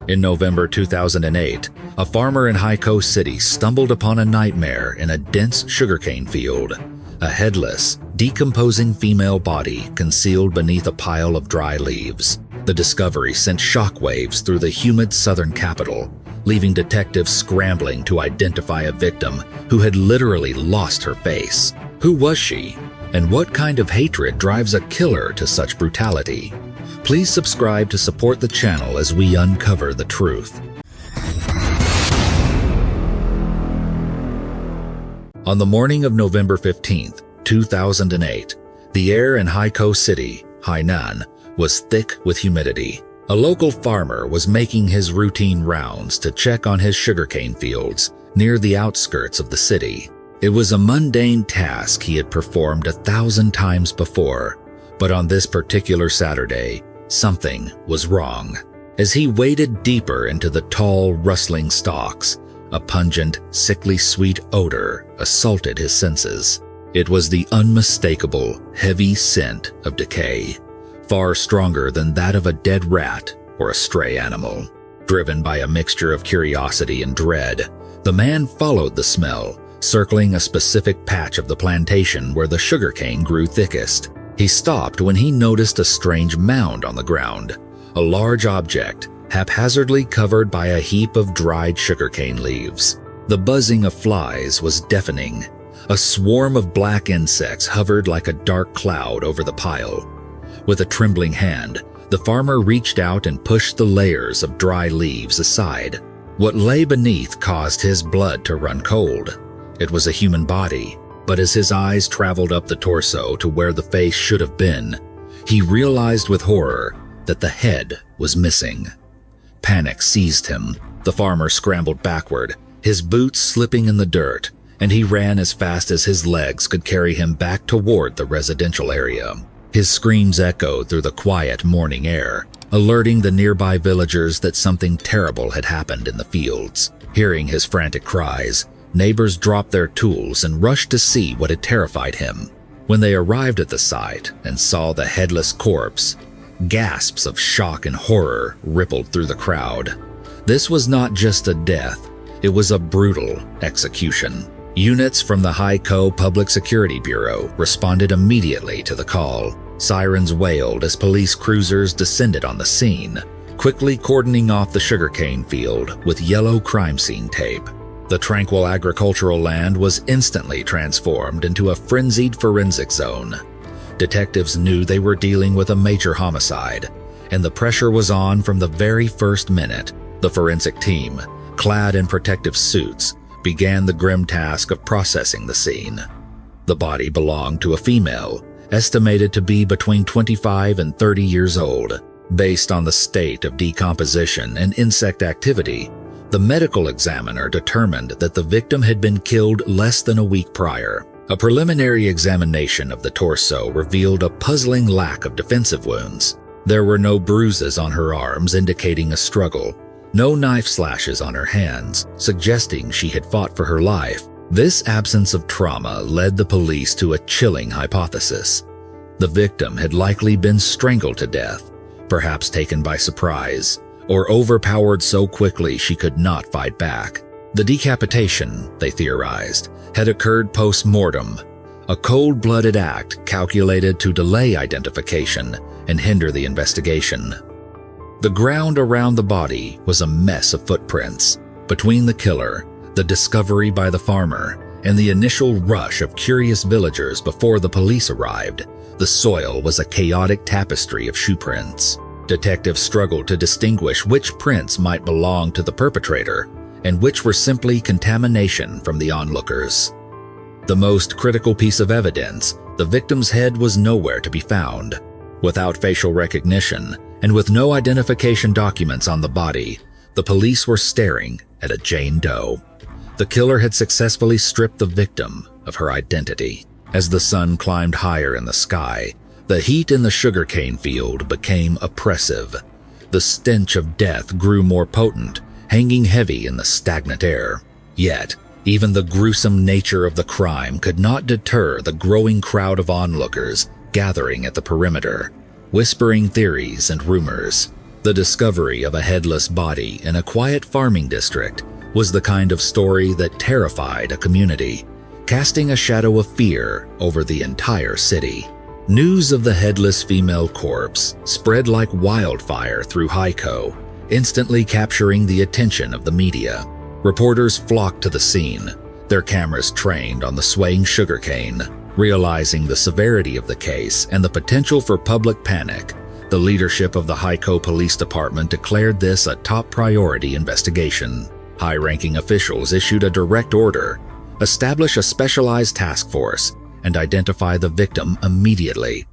In November 2008, a farmer in Haikou City stumbled upon a nightmare in a dense sugarcane field. A headless, decomposing female body concealed beneath a pile of dry leaves. The discovery sent shockwaves through the humid southern capital, leaving detectives scrambling to identify a victim who had literally lost her face. Who was she? And what kind of hatred drives a killer to such brutality? Please subscribe to support the channel as we uncover the truth. On the morning of November 15, 2008, the air in Haikou City, Hainan, was thick with humidity. A local farmer was making his routine rounds to check on his sugarcane fields near the outskirts of the city. It was a mundane task he had performed 1,000 times before, but on this particular Saturday, something was wrong. As he waded deeper into the tall, rustling stalks, a pungent, sickly sweet odor assaulted his senses. It was the unmistakable, heavy scent of decay, far stronger than that of a dead rat or a stray animal. Driven by a mixture of curiosity and dread, the man followed the smell, circling a specific patch of the plantation where the sugarcane grew thickest. He stopped when he noticed a strange mound on the ground, a large object haphazardly covered by a heap of dried sugarcane leaves. The buzzing of flies was deafening. A swarm of black insects hovered like a dark cloud over the pile. With a trembling hand, the farmer reached out and pushed the layers of dry leaves aside. What lay beneath caused his blood to run cold. It was a human body, but as his eyes traveled up the torso to where the face should have been, he realized with horror that the head was missing. Panic seized him. The farmer scrambled backward, his boots slipping in the dirt, and he ran as fast as his legs could carry him back toward the residential area. His screams echoed through the quiet morning air, alerting the nearby villagers that something terrible had happened in the fields. Hearing his frantic cries, neighbors dropped their tools and rushed to see what had terrified him. When they arrived at the site and saw the headless corpse, gasps of shock and horror rippled through the crowd. This was not just a death, it was a brutal execution. Units from the Haikou Public Security Bureau responded immediately to the call. Sirens wailed as police cruisers descended on the scene, quickly cordoning off the sugarcane field with yellow crime scene tape. The tranquil agricultural land was instantly transformed into a frenzied forensic zone. Detectives knew they were dealing with a major homicide, and the pressure was on from the very first minute. The forensic team, clad in protective suits, began the grim task of processing the scene. The body belonged to a female, estimated to be between 25 and 30 years old. Based on the state of decomposition and insect activity, the medical examiner determined that the victim had been killed less than a week prior. A preliminary examination of the torso revealed a puzzling lack of defensive wounds. There were no bruises on her arms indicating a struggle, no knife slashes on her hands, suggesting she had fought for her life. This absence of trauma led the police to a chilling hypothesis. The victim had likely been strangled to death, perhaps taken by surprise, or overpowered so quickly she could not fight back. The decapitation, they theorized, had occurred post-mortem, a cold-blooded act calculated to delay identification and hinder the investigation. The ground around the body was a mess of footprints. Between the killer, the discovery by the farmer, and the initial rush of curious villagers before the police arrived, the soil was a chaotic tapestry of shoe prints. Detectives struggled to distinguish which prints might belong to the perpetrator and which were simply contamination from the onlookers. The most critical piece of evidence, the victim's head was nowhere to be found. Without facial recognition and with no identification documents on the body, the police were staring at a Jane Doe. The killer had successfully stripped the victim of her identity. As the sun climbed higher in the sky, the heat in the sugarcane field became oppressive. The stench of death grew more potent, hanging heavy in the stagnant air. Yet, even the gruesome nature of the crime could not deter the growing crowd of onlookers gathering at the perimeter, whispering theories and rumors. The The discovery of a headless body in a quiet farming district was the kind of story that terrified a community, casting a shadow of fear over the entire city. News of the headless female corpse spread like wildfire through Haikou, instantly capturing the attention of the media. Reporters flocked to the scene, their cameras trained on the swaying sugarcane. Realizing the severity of the case and the potential for public panic, the leadership of the Haikou Police Department declared this a top priority investigation. High-ranking officials issued a direct order: establish a specialized task force and identify the victim immediately.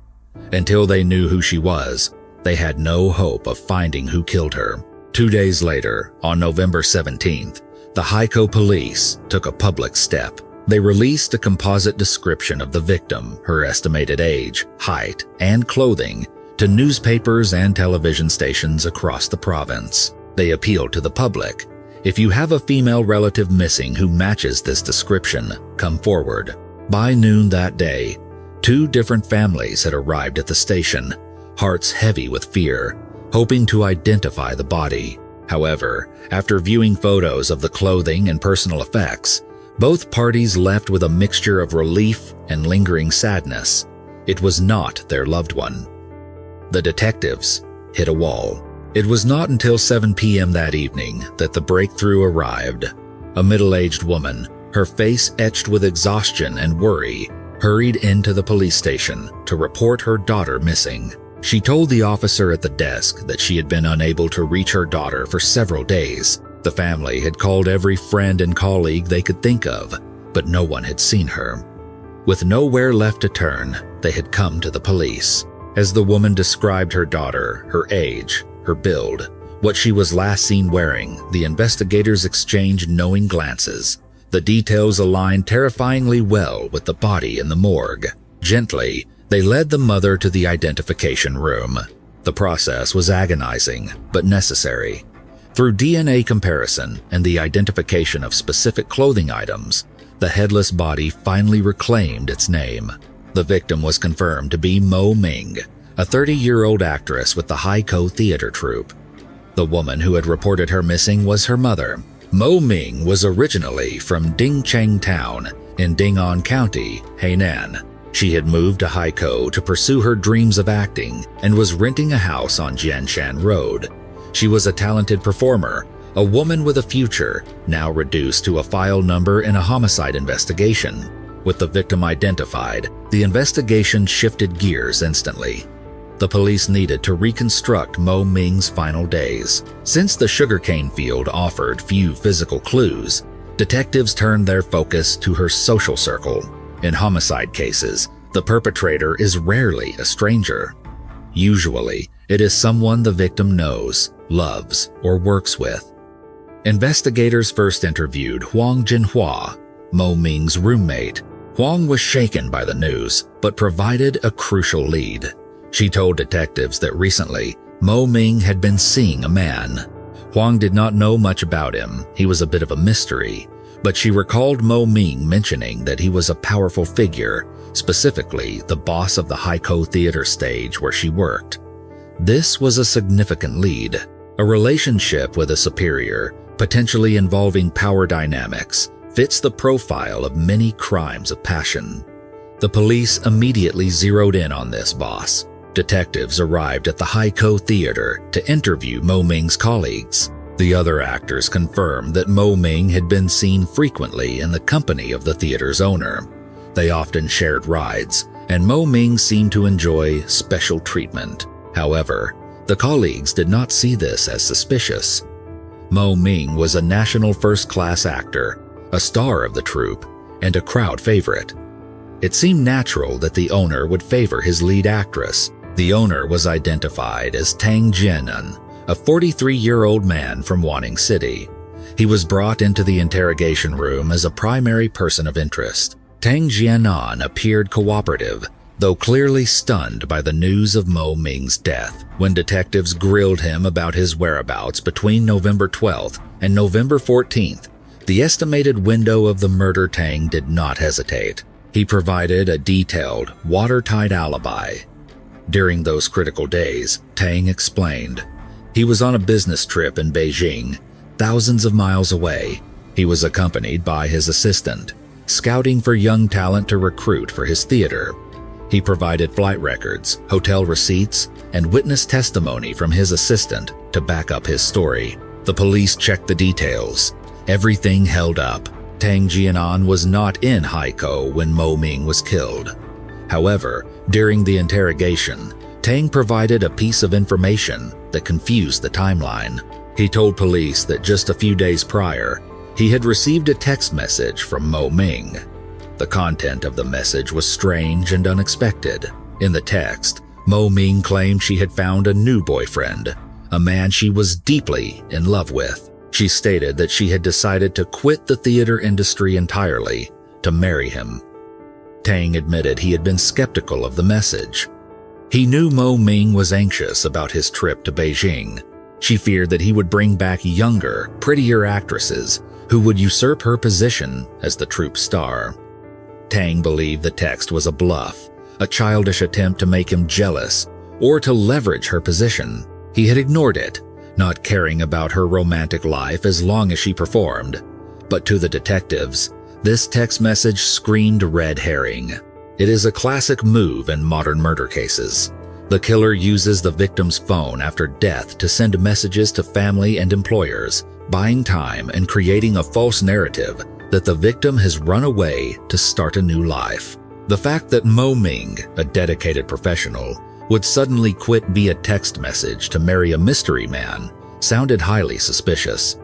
Until they knew who she was, they had no hope of finding who killed her. 2 days later, on November 17th, the Haikou police took a public step. They released a composite description of the victim, her estimated age, height, and clothing to newspapers and television stations across the province. They appealed to the public: if you have a female relative missing who matches this description, come forward. By noon that day, 2 different families had arrived at the station, hearts heavy with fear, hoping to identify the body. However, after viewing photos of the clothing and personal effects, both parties left with a mixture of relief and lingering sadness. It was not their loved one. The detectives hit a wall. It was not until 7 p.m. that evening that the breakthrough arrived. A middle-aged woman, her face etched with exhaustion and worry, hurried into the police station to report her daughter missing. She told the officer at the desk that she had been unable to reach her daughter for several days. The family had called every friend and colleague they could think of, but no one had seen her. With nowhere left to turn, they had come to the police. As the woman described her daughter, her age, her build, what she was last seen wearing, the investigators exchanged knowing glances. The details aligned terrifyingly well with the body in the morgue. Gently, they led the mother to the identification room. The process was agonizing, but necessary. Through DNA comparison and the identification of specific clothing items, the headless body finally reclaimed its name. The victim was confirmed to be Mo Ming, a 30-year-old actress with the Haikou theater troupe. The woman who had reported her missing was her mother. Mo Ming was originally from Dingcheng Town in Ding'an County, Hainan. She had moved to Haikou to pursue her dreams of acting and was renting a house on Jianshan Road. She was a talented performer, a woman with a future, now reduced to a file number in a homicide investigation. With the victim identified, the investigation shifted gears instantly. The police needed to reconstruct Mo Ming's final days. Since the sugarcane field offered few physical clues, detectives turned their focus to her social circle. In homicide cases, the perpetrator is rarely a stranger. Usually, it is someone the victim knows, loves, or works with. Investigators first interviewed Wang Hua, Mo Ming's roommate. Huang was shaken by the news, but provided a crucial lead. She told detectives that recently, Mo Ming had been seeing a man. Huang did not know much about him, he was a bit of a mystery, but she recalled Mo Ming mentioning that he was a powerful figure, specifically the boss of the Haikou theater stage where she worked. This was a significant lead, a relationship with a superior, potentially involving power dynamics, fits the profile of many crimes of passion. The police immediately zeroed in on this boss. Detectives arrived at the Haikou theater to interview Mo Ming's colleagues. The other actors confirmed that Mo Ming had been seen frequently in the company of the theater's owner. They often shared rides, and Mo Ming seemed to enjoy special treatment. However, the colleagues did not see this as suspicious. Mo Ming was a national first-class actor, a star of the troupe, and a crowd favorite. It seemed natural that the owner would favor his lead actress. The owner was identified as Tang Jianan, a 43-year-old man from Wanning City. He was brought into the interrogation room as a primary person of interest. Tang Jianan appeared cooperative, though clearly stunned by the news of Mo Ming's death. When detectives grilled him about his whereabouts between November 12th and November 14th, the estimated window of the murder, Tang did not hesitate. He provided a detailed, watertight alibi. During those critical days, Tang explained, He was on a business trip in Beijing, thousands of miles away. He was accompanied by his assistant, scouting for young talent to recruit for his theater. He provided flight records, hotel receipts, and witness testimony from his assistant to back up his story. The police checked the details. Everything held up. Tang Jianan was not in Haikou when Mo Ming was killed. However, during the interrogation, Tang provided a piece of information that confused the timeline. He told police that just a few days prior, he had received a text message from Mo Ming. The content of the message was strange and unexpected. In the text, Mo Ming claimed she had found a new boyfriend, a man she was deeply in love with. She stated that she had decided to quit the theater industry entirely to marry him. Tang admitted he had been skeptical of the message. He knew Mo Ming was anxious about his trip to Beijing. She feared that he would bring back younger, prettier actresses who would usurp her position as the troupe star. Tang believed the text was a bluff, a childish attempt to make him jealous or to leverage her position. He had ignored it, not caring about her romantic life as long as she performed. But to the detectives, this text message screamed red herring. It is a classic move in modern murder cases. The killer uses the victim's phone after death to send messages to family and employers, buying time and creating a false narrative that the victim has run away to start a new life. The fact that Mo Ming, a dedicated professional, would suddenly quit via text message to marry a mystery man sounded highly suspicious.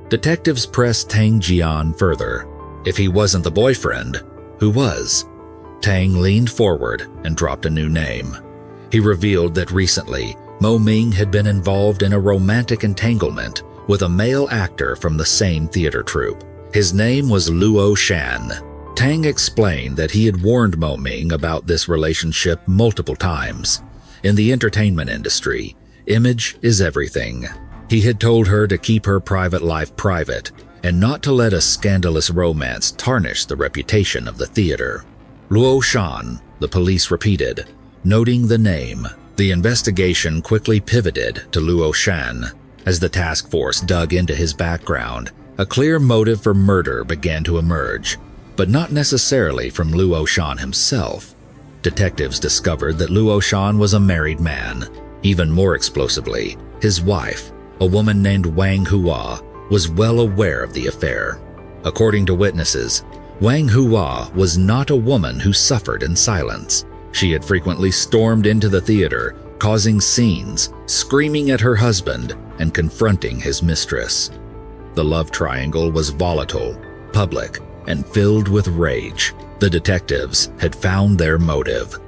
Detectives pressed Tang Jian further. If he wasn't the boyfriend, who was? Tang leaned forward and dropped a new name. He revealed that recently, Mo Ming had been involved in a romantic entanglement with a male actor from the same theater troupe. His name was Luo Shan. Tang explained that he had warned Mo Ming about this relationship multiple times. In the entertainment industry, image is everything. He had told her to keep her private life private and not to let a scandalous romance tarnish the reputation of the theater. Luo Shan, the police repeated, noting the name. The investigation quickly pivoted to Luo Shan. As the task force dug into his background, a clear motive for murder began to emerge, but not necessarily from Luo Shan himself. Detectives discovered that Luo Shan was a married man. Even more explosively, his wife, a woman named Wang Hua, was well aware of the affair. According to witnesses, Wang Hua was not a woman who suffered in silence. She had frequently stormed into the theater, causing scenes, screaming at her husband and confronting his mistress. The love triangle was volatile, public, and filled with rage. The detectives had found their motive.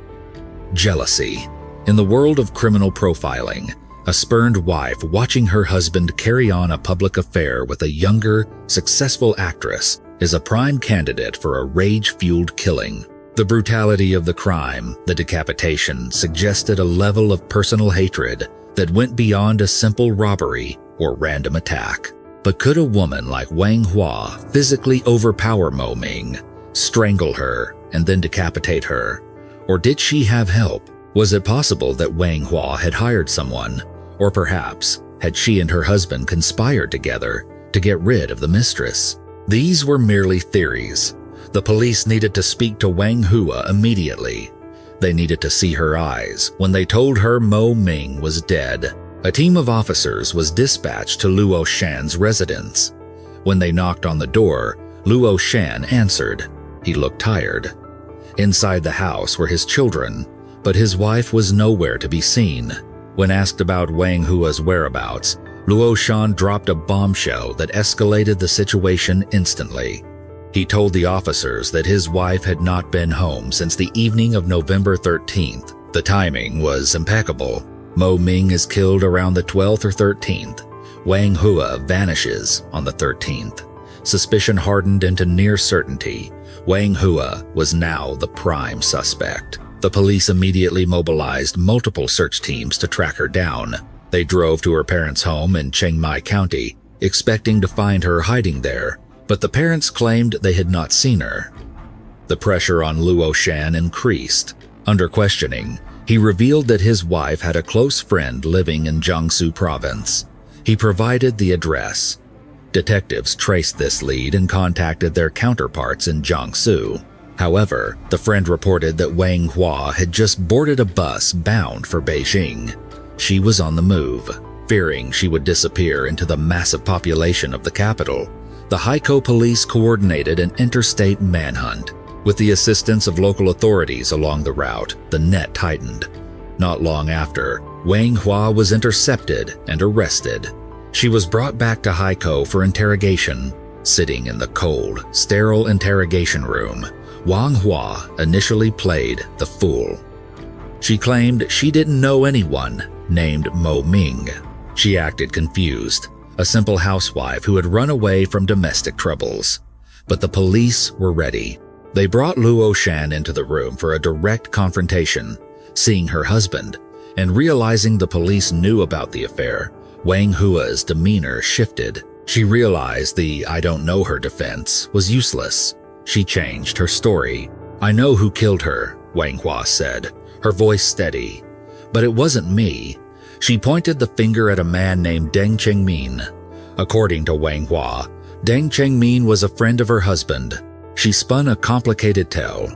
Jealousy. In the world of criminal profiling, a spurned wife watching her husband carry on a public affair with a younger, successful actress is a prime candidate for a rage-fueled killing. The brutality of the crime, the decapitation, suggested a level of personal hatred that went beyond a simple robbery or random attack. But could a woman like Wang Hua physically overpower Mo Ming, strangle her, and then decapitate her? Or did she have help? Was it possible that Wang Hua had hired someone? Or perhaps had she and her husband conspired together to get rid of the mistress? These were merely theories. The police needed to speak to Wang Hua immediately. They needed to see her eyes when they told her Mo Ming was dead. A team of officers was dispatched to Luo Shan's residence. When they knocked on the door, Luo Shan answered. He looked tired. Inside the house were his children, but his wife was nowhere to be seen. When asked about Wang Hua's whereabouts, Luo Shan dropped a bombshell that escalated the situation instantly. He told the officers that his wife had not been home since the evening of November 13th. The timing was impeccable. Mo Ming is killed around the 12th or 13th. Wang Hua vanishes on the 13th. Suspicion hardened into near certainty. Wang Hua was now the prime suspect. The police immediately mobilized multiple search teams to track her down. They drove to her parents' home in Chiang Mai County, expecting to find her hiding there, but the parents claimed they had not seen her. The pressure on Luo Shan increased. Under questioning, He revealed that his wife had a close friend living in Jiangsu province. He provided the address. Detectives traced this lead and contacted their counterparts in Jiangsu. However, the friend reported that Wang Hua had just boarded a bus bound for Beijing. She was on the move. Fearing she would disappear into the massive population of the capital, the Haikou police coordinated an interstate manhunt. With the assistance of local authorities along the route, the net tightened. Not long after, Wang Hua was intercepted and arrested. She was brought back to Haikou for interrogation. Sitting in the cold, sterile interrogation room, Wang Hua initially played the fool. She claimed she didn't know anyone named Mo Ming. She acted confused, a simple housewife who had run away from domestic troubles. But the police were ready. They brought Luo Shan into the room for a direct confrontation. Seeing her husband and realizing the police knew about the affair, Wang Hua's demeanor shifted. She realized the "I don't know her" defense was useless. She changed her story. "I know who killed her," Wang Hua said, her voice steady. "But it wasn't me." She pointed the finger at a man named Deng Chengmin. According to Wang Hua, Deng Chengmin was a friend of her husband. She spun a complicated tale.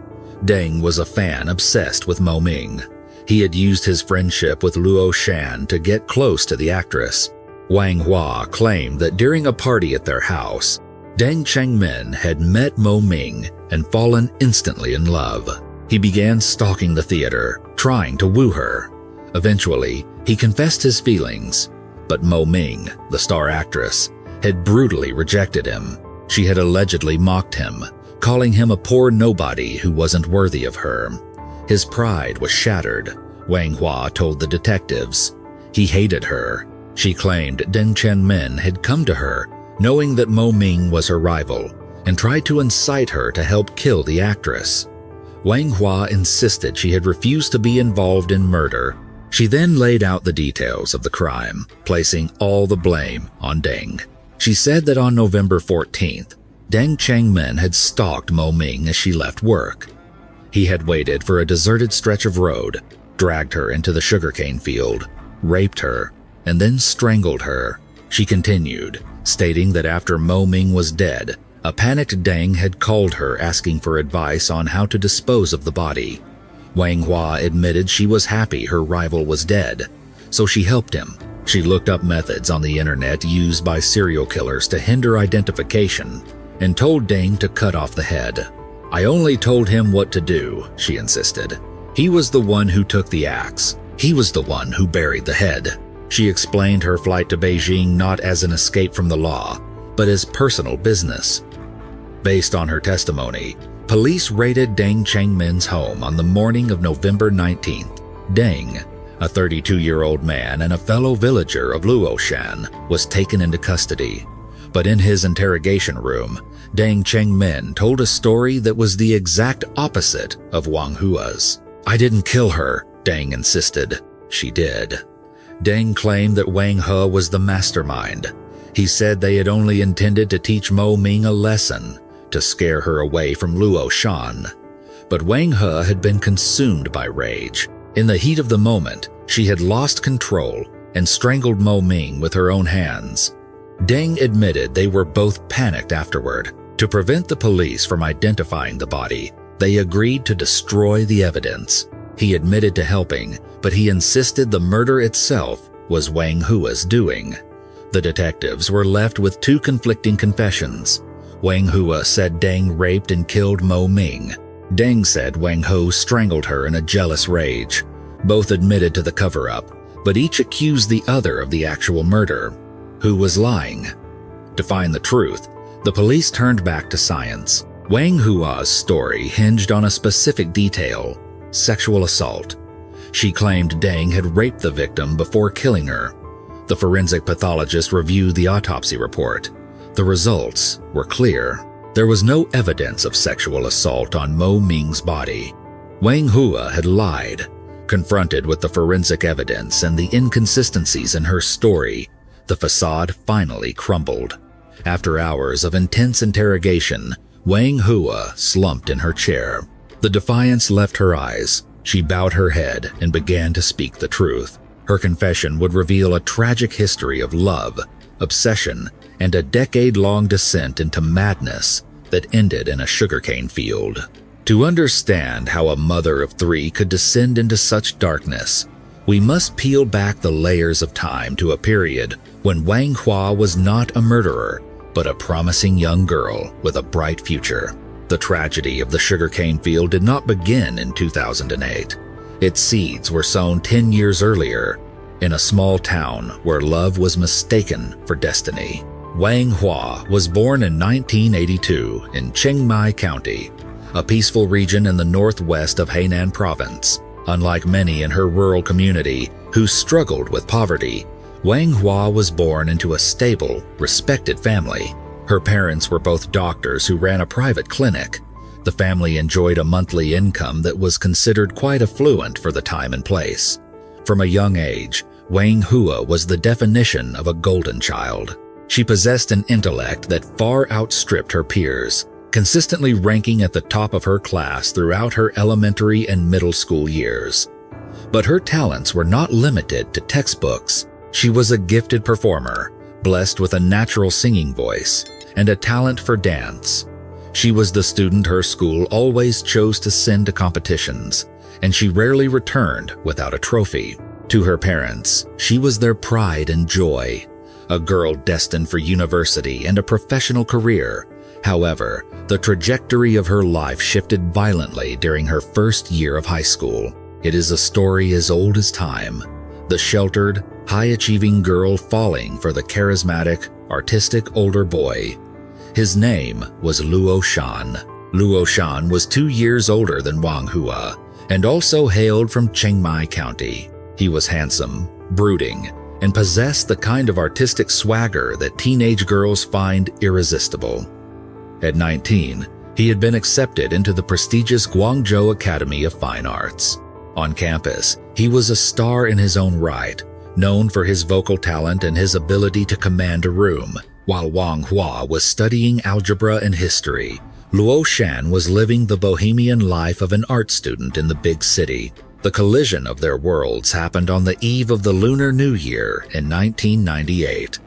Deng was a fan obsessed with Mo Ming. He had used his friendship with Luo Shan to get close to the actress. Wang Hua claimed that during a party at their house, Deng Chengmin had met Mo Ming and fallen instantly in love. He began stalking the theater, trying to woo her. Eventually, he confessed his feelings, but Mo Ming, the star actress, had brutally rejected him. She had allegedly mocked him, calling him a poor nobody who wasn't worthy of her. His pride was shattered, Wang Hua told the detectives. He hated her. She claimed Deng Chengmin had come to her, knowing that Mo Ming was her rival, and tried to incite her to help kill the actress. Wang Hua insisted she had refused to be involved in murder. She then laid out the details of the crime, placing all the blame on Deng. She said that on November 14th, Deng Chengmin had stalked Mo Ming as she left work. He had waited for a deserted stretch of road, dragged her into the sugarcane field, raped her, and then strangled her. She continued, stating that after Mo Ming was dead, a panicked Deng had called her asking for advice on how to dispose of the body. Wang Hua admitted she was happy her rival was dead, so she helped him. She looked up methods on the internet used by serial killers to hinder identification and told Deng to cut off the head. "I only told him what to do," she insisted. "He was the one who took the axe. He was the one who buried the head." She explained her flight to Beijing not as an escape from the law, but as personal business. Based on her testimony, police raided Deng Chengmin's home on the morning of November 19th. Deng, a 32-year-old man and a fellow villager of Luoshan, was taken into custody. But in his interrogation room, Deng Chengmin told a story that was the exact opposite of Wang Hua's. "I didn't kill her," Deng insisted. "She did." Deng claimed that Wang Hua was the mastermind. He said they had only intended to teach Mo Ming a lesson, to scare her away from Luoshan. But Wang Hua had been consumed by rage. In the heat of the moment, she had lost control and strangled Mo Ming with her own hands. Deng admitted they were both panicked afterward. To prevent the police from identifying the body, they agreed to destroy the evidence. He admitted to helping, but he insisted the murder itself was Wang Hua's doing. The detectives were left with two conflicting confessions. Wang Hua said Deng raped and killed Mo Ming. Deng said Wang Hua strangled her in a jealous rage. Both admitted to the cover-up, but each accused the other of the actual murder. Who was lying? To find the truth, the police turned back to science. Wang Hua's story hinged on a specific detail: sexual assault. She claimed Deng had raped the victim before killing her. The forensic pathologist reviewed the autopsy report. The results were clear. There was no evidence of sexual assault on Mo Ming's body. Wang Hua had lied. Confronted with the forensic evidence and the inconsistencies in her story, the facade finally crumbled. After hours of intense interrogation, Wang Hua slumped in her chair. The defiance left her eyes, She bowed her head and began to speak the truth. Her confession would reveal a tragic history of love, obsession, and a decade-long descent into madness that ended in a sugarcane field. To understand how a mother of three could descend into such darkness, we must peel back the layers of time to a period when Wang Hua was not a murderer, but a promising young girl with a bright future. The tragedy of the sugarcane field did not begin in 2008. Its seeds were sown 10 years earlier, in a small town where love was mistaken for destiny. Wang Hua was born in 1982 in Chiang Mai County, a peaceful region in the northwest of Hainan Province. Unlike many in her rural community who struggled with poverty, Wang Hua was born into a stable, respected family. Her parents were both doctors who ran a private clinic. The family enjoyed a monthly income that was considered quite affluent for the time and place. From a young age, Wang Hua was the definition of a golden child. She possessed an intellect that far outstripped her peers, consistently ranking at the top of her class throughout her elementary and middle school years. But her talents were not limited to textbooks. She was a gifted performer, blessed with a natural singing voice and a talent for dance. She was the student her school always chose to send to competitions, and she rarely returned without a trophy. To her parents, she was their pride and joy, a girl destined for university and a professional career. However, the trajectory of her life shifted violently during her first year of high school. It is a story as old as time, the sheltered, high-achieving girl falling for the charismatic, artistic older boy. His name was Luo Shan. Luo Shan was 2 years older than Wang Hua and also hailed from Chiang Mai County. He was handsome, brooding, and possessed the kind of artistic swagger that teenage girls find irresistible. At 19, he had been accepted into the prestigious Guangzhou Academy of Fine Arts. On campus, he was a star in his own right, known for his vocal talent and his ability to command a room. While Wang Hua was studying algebra and history, Luo Shan was living the bohemian life of an art student in the big city. The collision of their worlds happened on the eve of the Lunar New Year in 1998.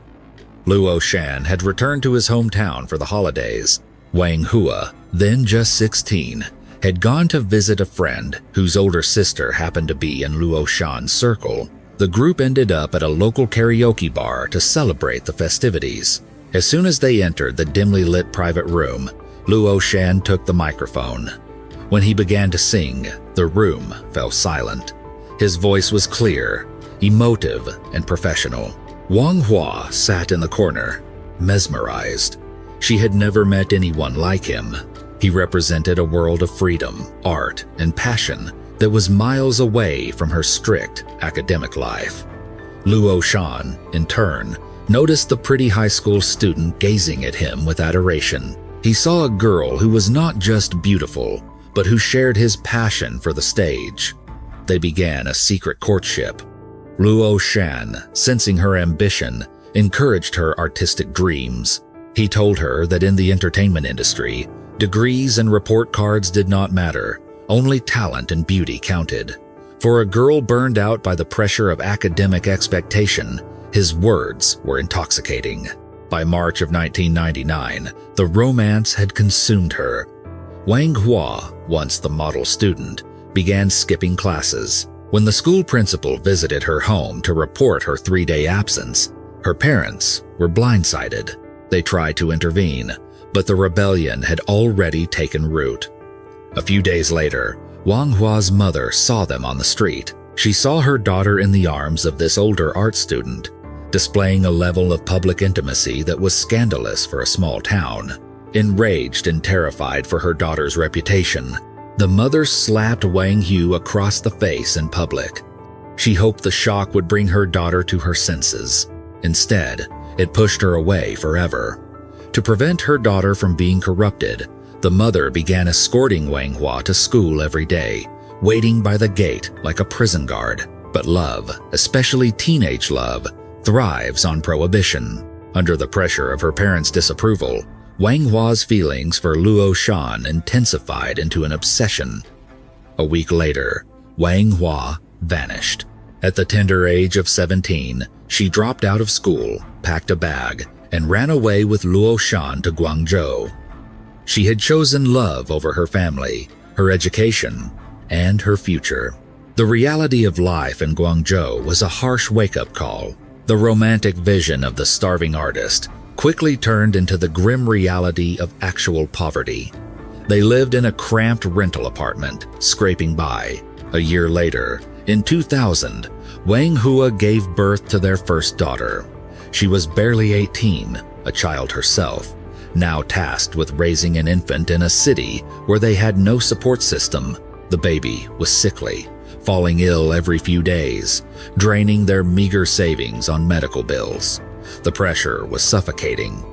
Luo Shan had returned to his hometown for the holidays. Wang Hua, then just 16, had gone to visit a friend whose older sister happened to be in Luo Shan's circle. The group ended up at a local karaoke bar to celebrate the festivities. As soon as they entered the dimly lit private room, Luo Shan took the microphone. When he began to sing, the room fell silent. His voice was clear, emotive, and professional. Wang Hua sat in the corner, mesmerized. She had never met anyone like him. He represented a world of freedom, art, and passion that was miles away from her strict academic life. Luo Shan, in turn, noticed the pretty high school student gazing at him with adoration. He saw a girl who was not just beautiful, but who shared his passion for the stage. They began a secret courtship. Luo Shan, sensing her ambition, encouraged her artistic dreams. He told her that in the entertainment industry, degrees and report cards did not matter, only talent and beauty counted. For a girl burned out by the pressure of academic expectation, his words were intoxicating. By March of 1999, the romance had consumed her. Wang Hua, once the model student, began skipping classes. When the school principal visited her home to report her 3-day absence, her parents were blindsided. They tried to intervene, but the rebellion had already taken root. A few days later, Wang Hua's mother saw them on the street. She saw her daughter in the arms of this older art student, displaying a level of public intimacy that was scandalous for a small town. Enraged and terrified for her daughter's reputation, the mother slapped Wang Hua across the face in public. She hoped the shock would bring her daughter to her senses. Instead, it pushed her away forever. To prevent her daughter from being corrupted, the mother began escorting Wang Hua to school every day, waiting by the gate like a prison guard. But love, especially teenage love, thrives on prohibition. Under the pressure of her parents' disapproval, Wang Hua's feelings for Luo Shan intensified into an obsession. A week later, Wang Hua vanished. At the tender age of 17, she dropped out of school, packed a bag, and ran away with Luo Shan to Guangzhou. She had chosen love over her family, her education, and her future. The reality of life in Guangzhou was a harsh wake-up call. The romantic vision of the starving artist quickly turned into the grim reality of actual poverty. They lived in a cramped rental apartment, scraping by. A year later, in 2000, Wang Hua gave birth to their first daughter. She was barely 18, a child herself, now tasked with raising an infant in a city where they had no support system. The baby was sickly, falling ill every few days, draining their meager savings on medical bills. The pressure was suffocating.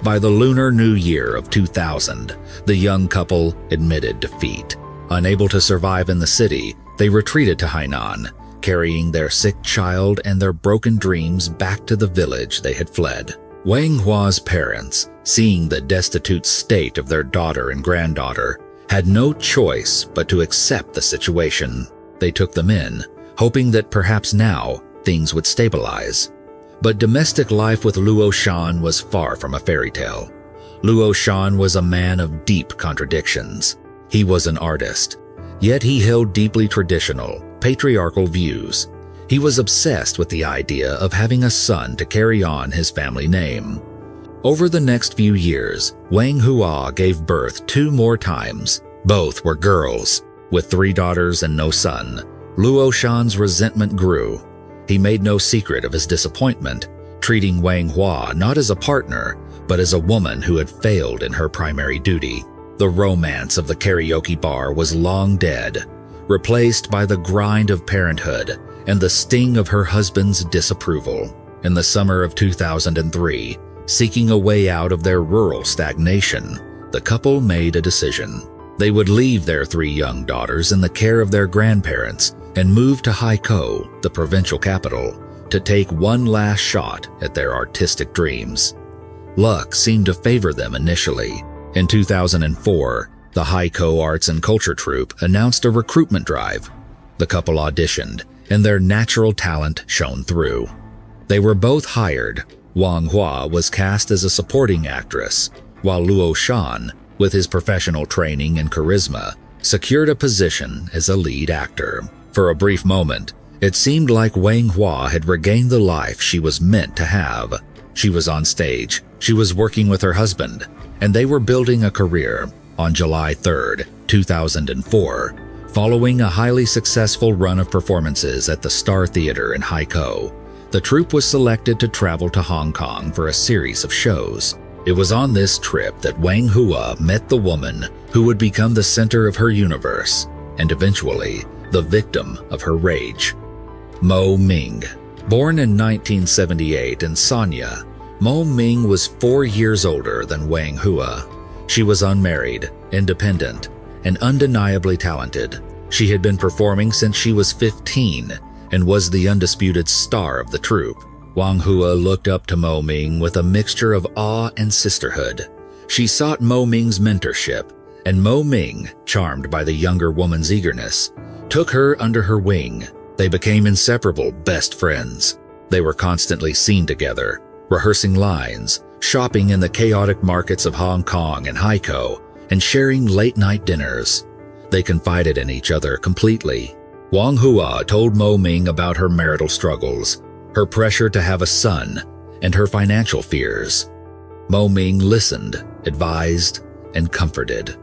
By the Lunar New Year of 2000, the young couple admitted defeat. Unable to survive in the city, they retreated to Hainan, carrying their sick child and their broken dreams back to the village they had fled. Wang Hua's parents, seeing the destitute state of their daughter and granddaughter, had no choice but to accept the situation. They took them in, hoping that perhaps now things would stabilize. But domestic life with Luo Shan was far from a fairy tale. Luo Shan was a man of deep contradictions. He was an artist, yet he held deeply traditional, patriarchal views. He was obsessed with the idea of having a son to carry on his family name. Over the next few years, Wang Hua gave birth 2 more times. Both were girls. With 3 daughters and no son, Luo Shan's resentment grew. He made no secret of his disappointment, treating Wang Hua not as a partner, but as a woman who had failed in her primary duty. The romance of the karaoke bar was long dead, replaced by the grind of parenthood and the sting of her husband's disapproval. In the summer of 2003, seeking a way out of their rural stagnation, the couple made a decision. They would leave their 3 young daughters in the care of their grandparents and move to Haikou, the provincial capital, to take one last shot at their artistic dreams. Luck seemed to favor them initially. In 2004, the Haikou Arts and Culture Troupe announced a recruitment drive. The couple auditioned, and their natural talent shone through. They were both hired. Wang Hua was cast as a supporting actress, while Luo Shan, with his professional training and charisma, secured a position as a lead actor. For a brief moment, it seemed like Wang Hua had regained the life she was meant to have. She was on stage, she was working with her husband, and they were building a career. On July 3, 2004, following a highly successful run of performances at the Star Theater in Haikou, the troupe was selected to travel to Hong Kong for a series of shows. It was on this trip that Wang Hua met the woman who would become the center of her universe, and eventually the victim of her rage. Mo Ming. Born in 1978 in Sanya, Mo Ming was 4 years older than Wang Hua. She was unmarried, independent, and undeniably talented. She had been performing since she was 15 and was the undisputed star of the troupe. Wang Hua looked up to Mo Ming with a mixture of awe and sisterhood. She sought Mo Ming's mentorship, and Mo Ming, charmed by the younger woman's eagerness, took her under her wing. They became inseparable best friends. They were constantly seen together, rehearsing lines, shopping in the chaotic markets of Hong Kong and Haikou, and sharing late-night dinners. They confided in each other completely. Wang Hua told Mo Ming about her marital struggles, her pressure to have a son, and her financial fears. Mo Ming listened, advised, and comforted.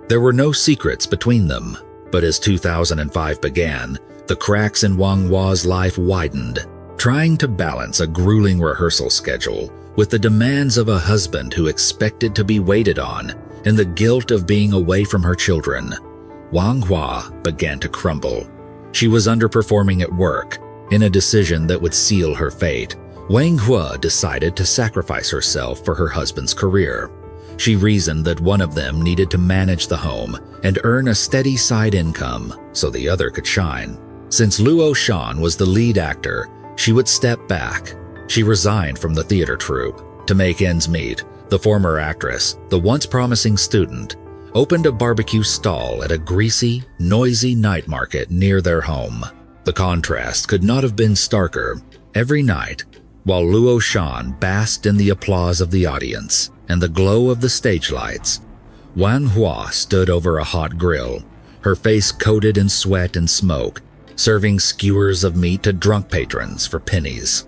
There were no secrets between them, but as 2005 began, the cracks in Wang Hua's life widened. Trying to balance a grueling rehearsal schedule with the demands of a husband who expected to be waited on and the guilt of being away from her children, Wang Hua began to crumble. She was underperforming at work. In a decision that would seal her fate, Wang Hua decided to sacrifice herself for her husband's career. She reasoned that one of them needed to manage the home and earn a steady side income so the other could shine. Since Luo Shan was the lead actor, she would step back. She resigned from the theater troupe. To make ends meet, the former actress, the once promising student, opened a barbecue stall at a greasy, noisy night market near their home. The contrast could not have been starker. Every night, while Luo Shan basked in the applause of the audience and the glow of the stage lights, Wang Hua stood over a hot grill, her face coated in sweat and smoke, serving skewers of meat to drunk patrons for pennies.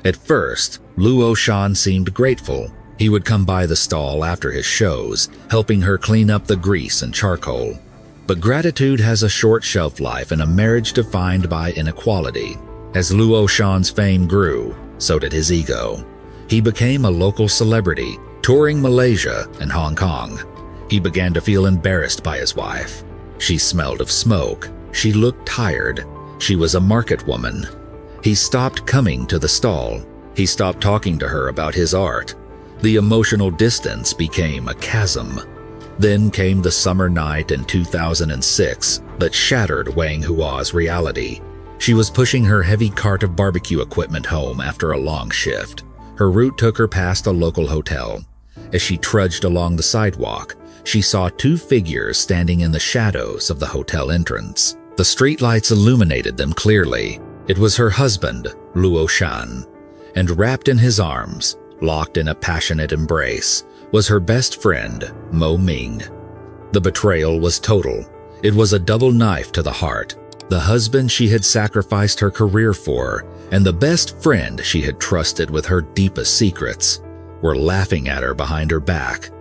At first, Luo Shan seemed grateful. He would come by the stall after his shows, helping her clean up the grease and charcoal. But gratitude has a short shelf life in a marriage defined by inequality. As Luo Shan's fame grew, so did his ego. He became a local celebrity, touring Malaysia and Hong Kong. He began to feel embarrassed by his wife. She smelled of smoke. She looked tired. She was a market woman. He stopped coming to the stall. He stopped talking to her about his art. The emotional distance became a chasm. Then came the summer night in 2006 that shattered Wang Hua's reality. She was pushing her heavy cart of barbecue equipment home after a long shift. Her route took her past a local hotel. As she trudged along the sidewalk, she saw two figures standing in the shadows of the hotel entrance. The streetlights illuminated them clearly. It was her husband, Luo Shan, and wrapped in his arms, locked in a passionate embrace, was her best friend, Mo Ming. The betrayal was total. It was a double knife to the heart. The husband she had sacrificed her career for, and the best friend she had trusted with her deepest secrets, were laughing at her behind her back.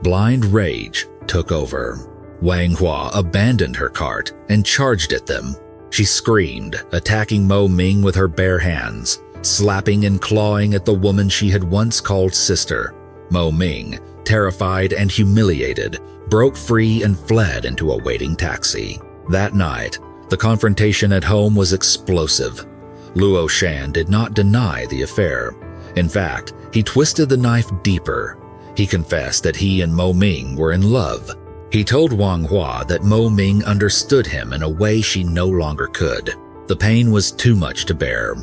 Blind rage took over. Wang Hua abandoned her cart and charged at them. She screamed, attacking Mo Ming with her bare hands, slapping and clawing at the woman she had once called sister. Mo Ming, terrified and humiliated, broke free and fled into a waiting taxi. That night, the confrontation at home was explosive. Luo Shan did not deny the affair. In fact, he twisted the knife deeper. He confessed that he and Mo Ming were in love. He told Wang Hua that Mo Ming understood him in a way she no longer could. The pain was too much to bear.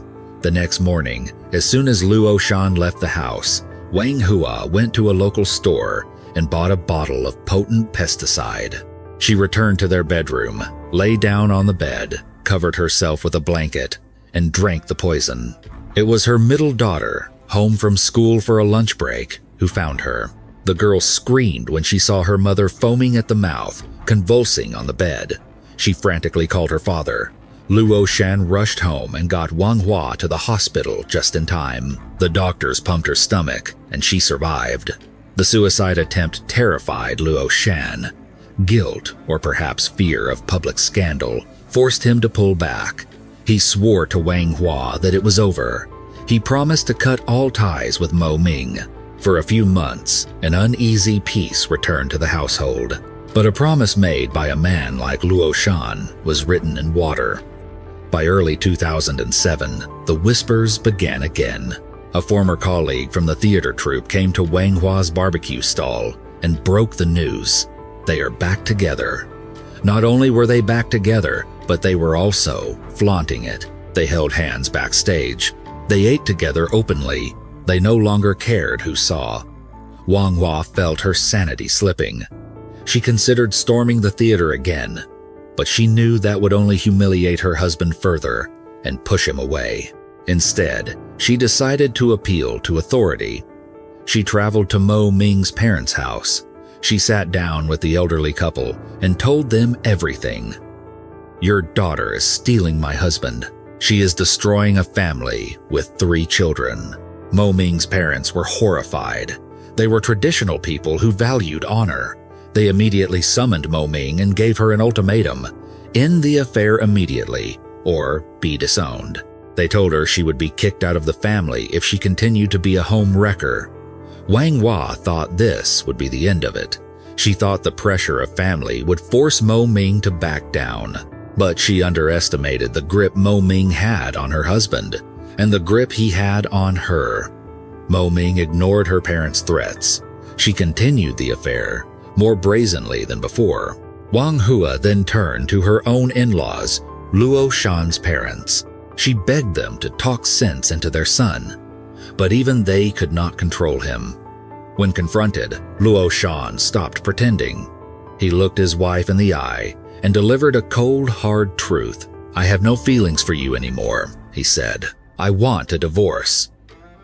The next morning, as soon as Luo Shan left the house, Wang Hua went to a local store and bought a bottle of potent pesticide. She returned to their bedroom, lay down on the bed, covered herself with a blanket, and drank the poison. It was her middle daughter, home from school for a lunch break, who found her. The girl screamed when she saw her mother foaming at the mouth, convulsing on the bed. She frantically called her father. Luo Shan rushed home and got Wang Hua to the hospital just in time. The doctors pumped her stomach, and she survived. The suicide attempt terrified Luo Shan. Guilt, or perhaps fear of public scandal, forced him to pull back. He swore to Wang Hua that it was over. He promised to cut all ties with Mo Ming. For a few months, an uneasy peace returned to the household. But a promise made by a man like Luo Shan was written in water. By early 2007, the whispers began again. A former colleague from the theater troupe came to Wang Hua's barbecue stall and broke the news. They are back together. Not only were they back together, but they were also flaunting it. They held hands backstage. They ate together openly. They no longer cared who saw. Wang Hua felt her sanity slipping. She considered storming the theater again, but she knew that would only humiliate her husband further and push him away. Instead, she decided to appeal to authority. She traveled to Mo Ming's parents' house. She sat down with the elderly couple and told them everything. "Your daughter is stealing my husband. She is destroying a family with 3 children." Mo Ming's parents were horrified. They were traditional people who valued honor. They immediately summoned Mo Ming and gave her an ultimatum: end the affair immediately, or be disowned. They told her she would be kicked out of the family if she continued to be a home wrecker. Wang Hua thought this would be the end of it. She thought the pressure of family would force Mo Ming to back down. But she underestimated the grip Mo Ming had on her husband, and the grip he had on her. Mo Ming ignored her parents' threats. She continued the affair, more brazenly than before. Wang Hua then turned to her own in-laws, Luo Shan's parents. She begged them to talk sense into their son, but even they could not control him. When confronted, Luo Shan stopped pretending. He looked his wife in the eye and delivered a cold, hard truth. "I have no feelings for you anymore," he said. "I want a divorce."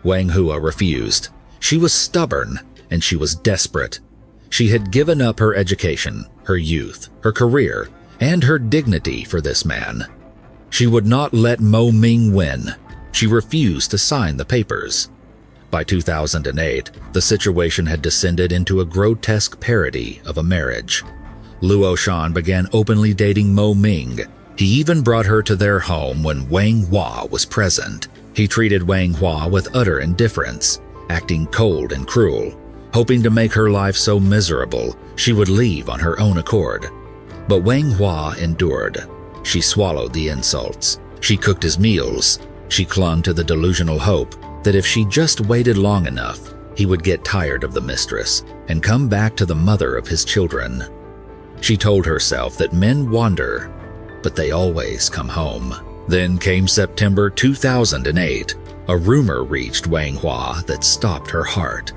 Wang Hua refused. She was stubborn and she was desperate. She had given up her education, her youth, her career, and her dignity for this man. She would not let Mo Ming win. She refused to sign the papers. By 2008, the situation had descended into a grotesque parody of a marriage. Luo Shan began openly dating Mo Ming. He even brought her to their home when Wang Hua was present. He treated Wang Hua with utter indifference, acting cold and cruel, hoping to make her life so miserable she would leave on her own accord. But Wang Hua endured. She swallowed the insults. She cooked his meals. She clung to the delusional hope that if she just waited long enough, he would get tired of the mistress and come back to the mother of his children. She told herself that men wander, but they always come home. Then came September 2008. A rumor reached Wang Hua that stopped her heart.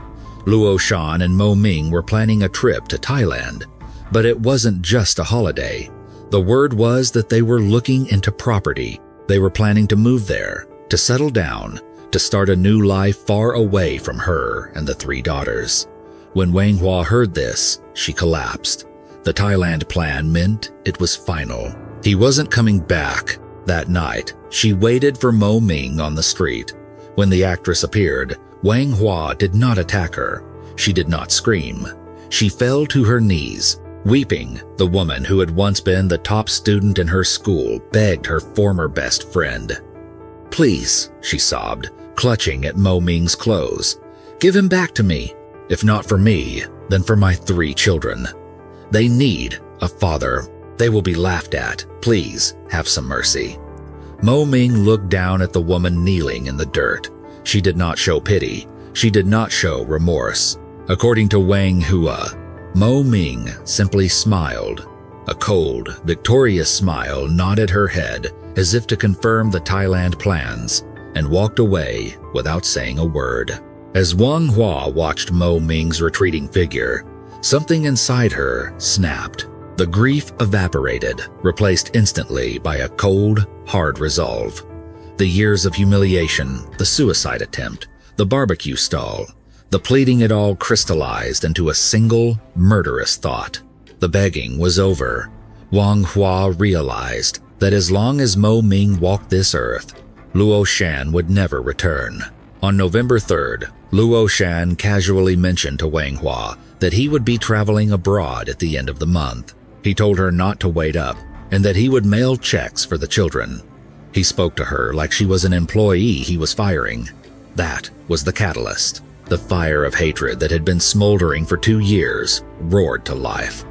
Luo Shan and Mo Ming were planning a trip to Thailand, but it wasn't just a holiday. The word was that they were looking into property. They were planning to move there, to settle down, to start a new life far away from her and the 3 daughters. When Wang Hua heard this, she collapsed. The Thailand plan meant it was final. He wasn't coming back. That night, she waited for Mo Ming on the street. When the actress appeared, Wang Hua did not attack her. She did not scream. She fell to her knees. Weeping, the woman who had once been the top student in her school begged her former best friend. "Please," she sobbed, clutching at Mo Ming's clothes. "Give him back to me. If not for me, then for my 3 children. They need a father. They will be laughed at. Please, have some mercy." Mo Ming looked down at the woman kneeling in the dirt. She did not show pity. She did not show remorse. According to Wang Hua, Mo Ming simply smiled. A cold, victorious smile nodded her head as if to confirm the Thailand plans, and walked away without saying a word. As Wang Hua watched Mo Ming's retreating figure, something inside her snapped. The grief evaporated, replaced instantly by a cold, hard resolve. The years of humiliation, the suicide attempt, the barbecue stall, the pleading, it all crystallized into a single, murderous thought. The begging was over. Wang Hua realized that as long as Mo Ming walked this earth, Luo Shan would never return. On November 3rd, Luo Shan casually mentioned to Wang Hua that he would be traveling abroad at the end of the month. He told her not to wait up and that he would mail checks for the children. He spoke to her like she was an employee he was firing. That was the catalyst. The fire of hatred that had been smoldering for 2 years roared to life.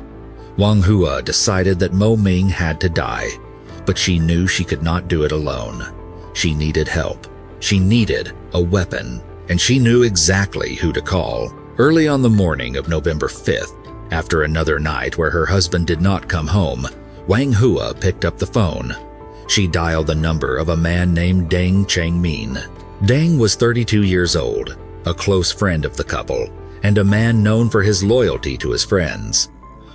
Wang Hua decided that Mo Ming had to die, but she knew she could not do it alone. She needed help. She needed a weapon, and she knew exactly who to call. Early on the morning of November 5th, after another night where her husband did not come home, Wang Hua picked up the phone. She dialed the number of a man named Deng Changmin. Deng was 32 years old, a close friend of the couple, and a man known for his loyalty to his friends.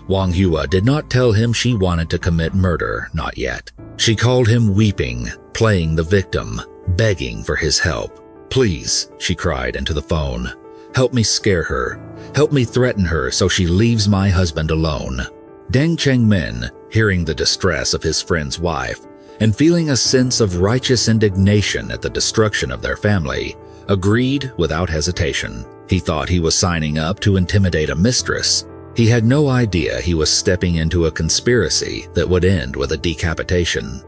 Wang Hua did not tell him she wanted to commit murder, not yet. She called him weeping, playing the victim, begging for his help. "Please," she cried into the phone. "Help me scare her. Help me threaten her so she leaves my husband alone." Deng Changmin, hearing the distress of his friend's wife, and feeling a sense of righteous indignation at the destruction of their family, agreed without hesitation. He thought he was signing up to intimidate a mistress. He had no idea he was stepping into a conspiracy that would end with a decapitation.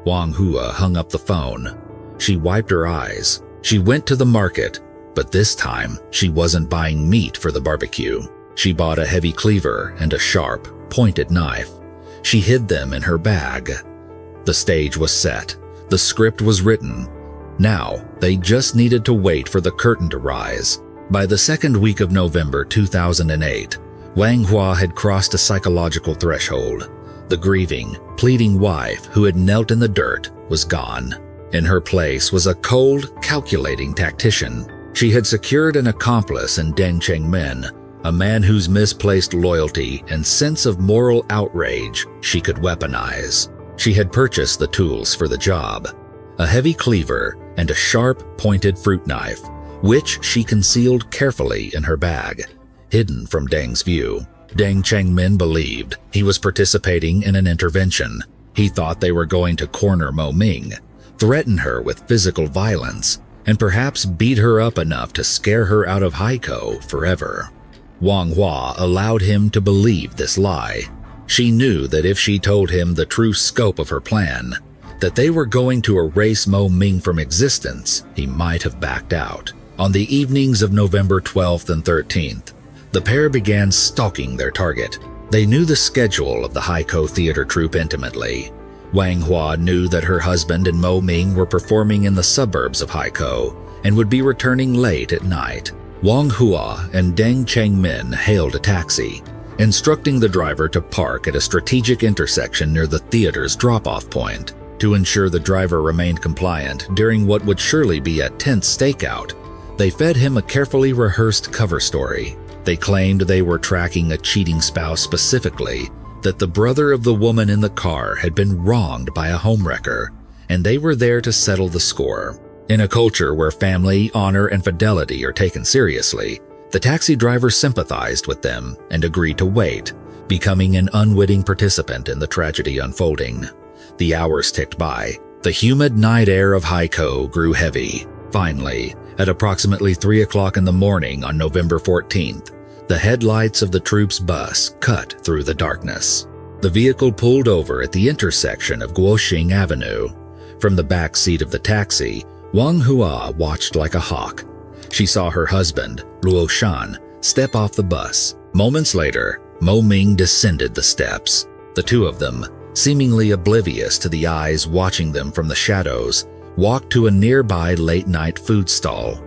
Wang Hua hung up the phone. She wiped her eyes. She went to the market, but this time she wasn't buying meat for the barbecue. She bought a heavy cleaver and a sharp, pointed knife. She hid them in her bag. The stage was set. The script was written. Now, they just needed to wait for the curtain to rise. By the second week of November 2008, Wang Hua had crossed a psychological threshold. The grieving, pleading wife who had knelt in the dirt was gone. In her place was a cold, calculating tactician. She had secured an accomplice in Deng Changmin, a man whose misplaced loyalty and sense of moral outrage she could weaponize. She had purchased the tools for the job, a heavy cleaver and a sharp, pointed fruit knife, which she concealed carefully in her bag, hidden from Deng's view. Deng Chengmin believed he was participating in an intervention. He thought they were going to corner Mo Ming, threaten her with physical violence, and perhaps beat her up enough to scare her out of Haikou forever. Wang Hua allowed him to believe this lie. She knew that if she told him the true scope of her plan, that they were going to erase Mo Ming from existence, he might have backed out. On the evenings of November 12th and 13th, the pair began stalking their target. They knew the schedule of the Haikou theater troupe intimately. Wang Hua knew that her husband and Mo Ming were performing in the suburbs of Haikou and would be returning late at night. Wang Hua and Deng Chengmin hailed a taxi, instructing the driver to park at a strategic intersection near the theater's drop-off point. To ensure the driver remained compliant during what would surely be a tense stakeout, they fed him a carefully rehearsed cover story. They claimed they were tracking a cheating spouse specifically, that the brother of the woman in the car had been wronged by a homewrecker, and they were there to settle the score. In a culture where family, honor, and fidelity are taken seriously, the taxi driver sympathized with them and agreed to wait, becoming an unwitting participant in the tragedy unfolding. The hours ticked by. The humid night air of Haikou grew heavy. Finally, at approximately 3 o'clock in the morning on November 14th, the headlights of the troupe's bus cut through the darkness. The vehicle pulled over at the intersection of Guoxing Avenue. From the back seat of the taxi, Wang Hua watched like a hawk. She saw her husband, Luo Shan, step off the bus. Moments later, Mo Ming descended the steps. The two of them, seemingly oblivious to the eyes watching them from the shadows, walked to a nearby late-night food stall.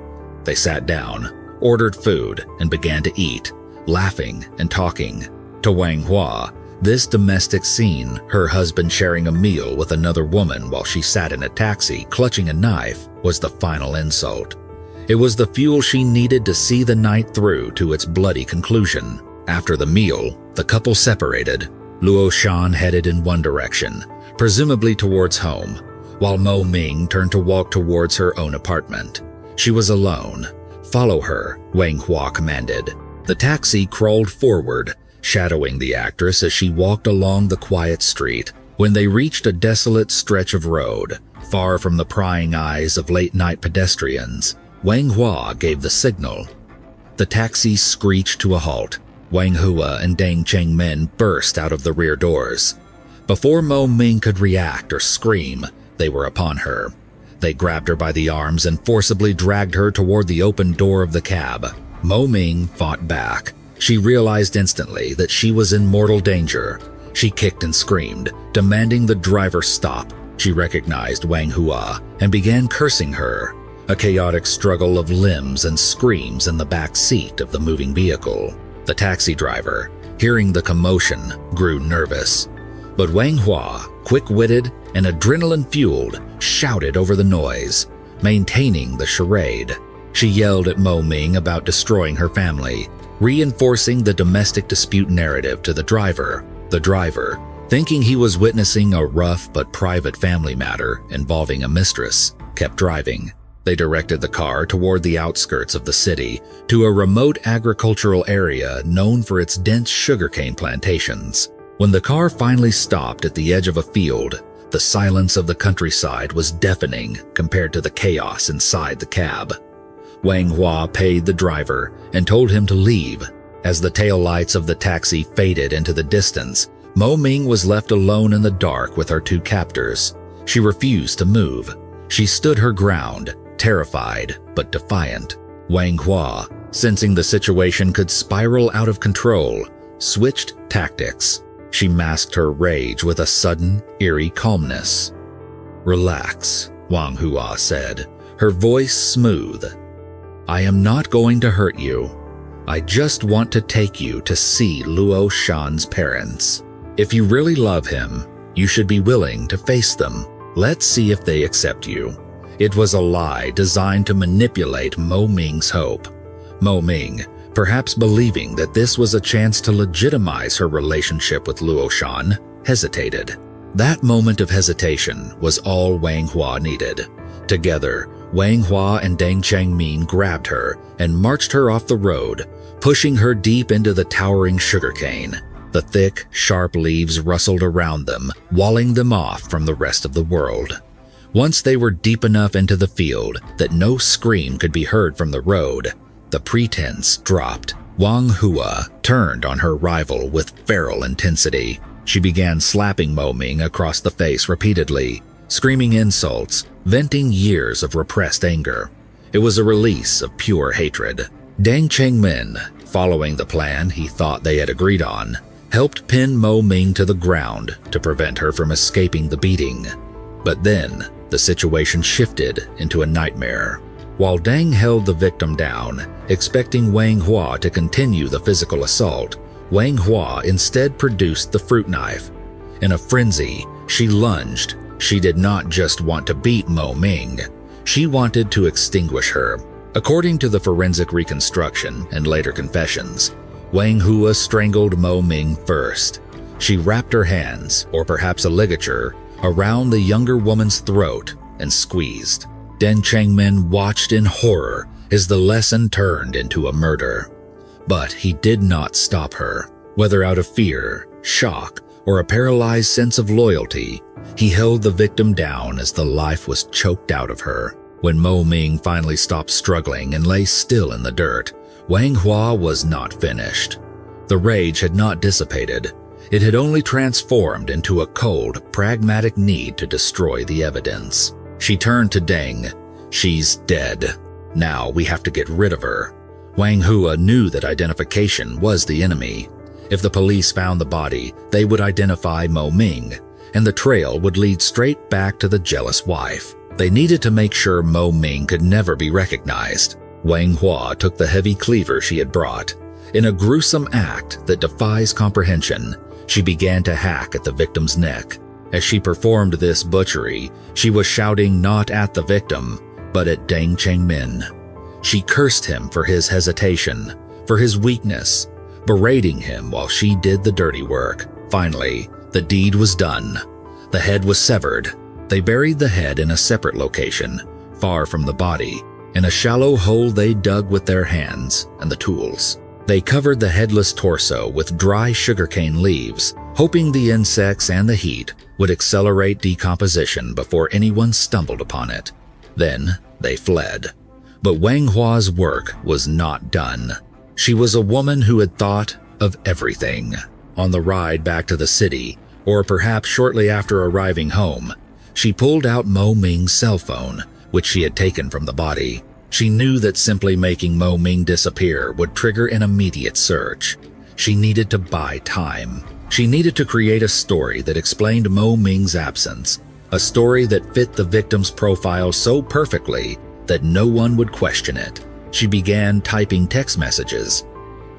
They sat down, ordered food, and began to eat, laughing and talking. To Wang Hua, this domestic scene, her husband sharing a meal with another woman while she sat in a taxi clutching a knife, was the final insult. It was the fuel she needed to see the night through to its bloody conclusion. After the meal, the couple separated. Luo Shan headed in one direction, presumably towards home, while Mo Ming turned to walk towards her own apartment. She was alone. "Follow her," Wang Hua commanded. The taxi crawled forward, shadowing the actress as she walked along the quiet street. When they reached a desolate stretch of road, far from the prying eyes of late-night pedestrians, Wang Hua gave the signal. The taxi screeched to a halt. Wang Hua and Deng Chengmin burst out of the rear doors. Before Mo Ming could react or scream, they were upon her. They grabbed her by the arms and forcibly dragged her toward the open door of the cab. Mo Ming fought back. She realized instantly that she was in mortal danger. She kicked and screamed, demanding the driver stop. She recognized Wang Hua and began cursing her. A chaotic struggle of limbs and screams in the back seat of the moving vehicle. The taxi driver, hearing the commotion, grew nervous. But Wang Hua, quick-witted and adrenaline-fueled, shouted over the noise, maintaining the charade. She yelled at Mo Ming about destroying her family, reinforcing the domestic dispute narrative to the driver. The driver, thinking he was witnessing a rough but private family matter involving a mistress, kept driving. They directed the car toward the outskirts of the city, to a remote agricultural area known for its dense sugarcane plantations. When the car finally stopped at the edge of a field, the silence of the countryside was deafening compared to the chaos inside the cab. Wang Hua paid the driver and told him to leave. As the taillights of the taxi faded into the distance, Mo Ming was left alone in the dark with her two captors. She refused to move. She stood her ground, terrified but defiant. Wang Hua, sensing the situation could spiral out of control, switched tactics. She masked her rage with a sudden, eerie calmness. "Relax," Wang Hua said, her voice smooth. "I am not going to hurt you. I just want to take you to see Luo Shan's parents. If you really love him, you should be willing to face them. Let's see if they accept you." It was a lie designed to manipulate Mo Ming's hope. Mo Ming, perhaps believing that this was a chance to legitimize her relationship with Luo Shan, hesitated. That moment of hesitation was all Wang Hua needed. Together, Wang Hua and Deng Changmin grabbed her and marched her off the road, pushing her deep into the towering sugarcane. The thick, sharp leaves rustled around them, walling them off from the rest of the world. Once they were deep enough into the field that no scream could be heard from the road, the pretense dropped. Wang Hua turned on her rival with feral intensity. She began slapping Mo Ming across the face repeatedly, screaming insults, venting years of repressed anger. It was a release of pure hatred. Deng Changmin, following the plan he thought they had agreed on, helped pin Mo Ming to the ground to prevent her from escaping the beating. But then, the situation shifted into a nightmare. While Deng held the victim down, expecting Wang Hua to continue the physical assault, Wang Hua instead produced the fruit knife. In a frenzy, she lunged. She did not just want to beat Mo Ming. She wanted to extinguish her. According to the forensic reconstruction and later confessions, Wang Hua strangled Mo Ming first. She wrapped her hands, or perhaps a ligature, around the younger woman's throat and squeezed. Deng Changmin watched in horror as the lesson turned into a murder. But he did not stop her. Whether out of fear, shock, or a paralyzed sense of loyalty, he held the victim down as the life was choked out of her. When Mo Ming finally stopped struggling and lay still in the dirt, Wang Hua was not finished. The rage had not dissipated. It had only transformed into a cold, pragmatic need to destroy the evidence. She turned to Deng. "She's dead. Now we have to get rid of her." Wang Hua knew that identification was the enemy. If the police found the body, they would identify Mo Ming, and the trail would lead straight back to the jealous wife. They needed to make sure Mo Ming could never be recognized. Wang Hua took the heavy cleaver she had brought. In a gruesome act that defies comprehension, she began to hack at the victim's neck. As she performed this butchery, she was shouting not at the victim, but at Deng Changmin. She cursed him for his hesitation, for his weakness, berating him while she did the dirty work. Finally, the deed was done. The head was severed. They buried the head in a separate location, far from the body, in a shallow hole they dug with their hands and the tools. They covered the headless torso with dry sugarcane leaves, hoping the insects and the heat would accelerate decomposition before anyone stumbled upon it. Then they fled. But Wang Hua's work was not done. She was a woman who had thought of everything. On the ride back to the city, or perhaps shortly after arriving home, she pulled out Mo Ming's cell phone, which she had taken from the body. She knew that simply making Mo Ming disappear would trigger an immediate search. She needed to buy time. She needed to create a story that explained Mo Ming's absence, a story that fit the victim's profile so perfectly that no one would question it. She began typing text messages.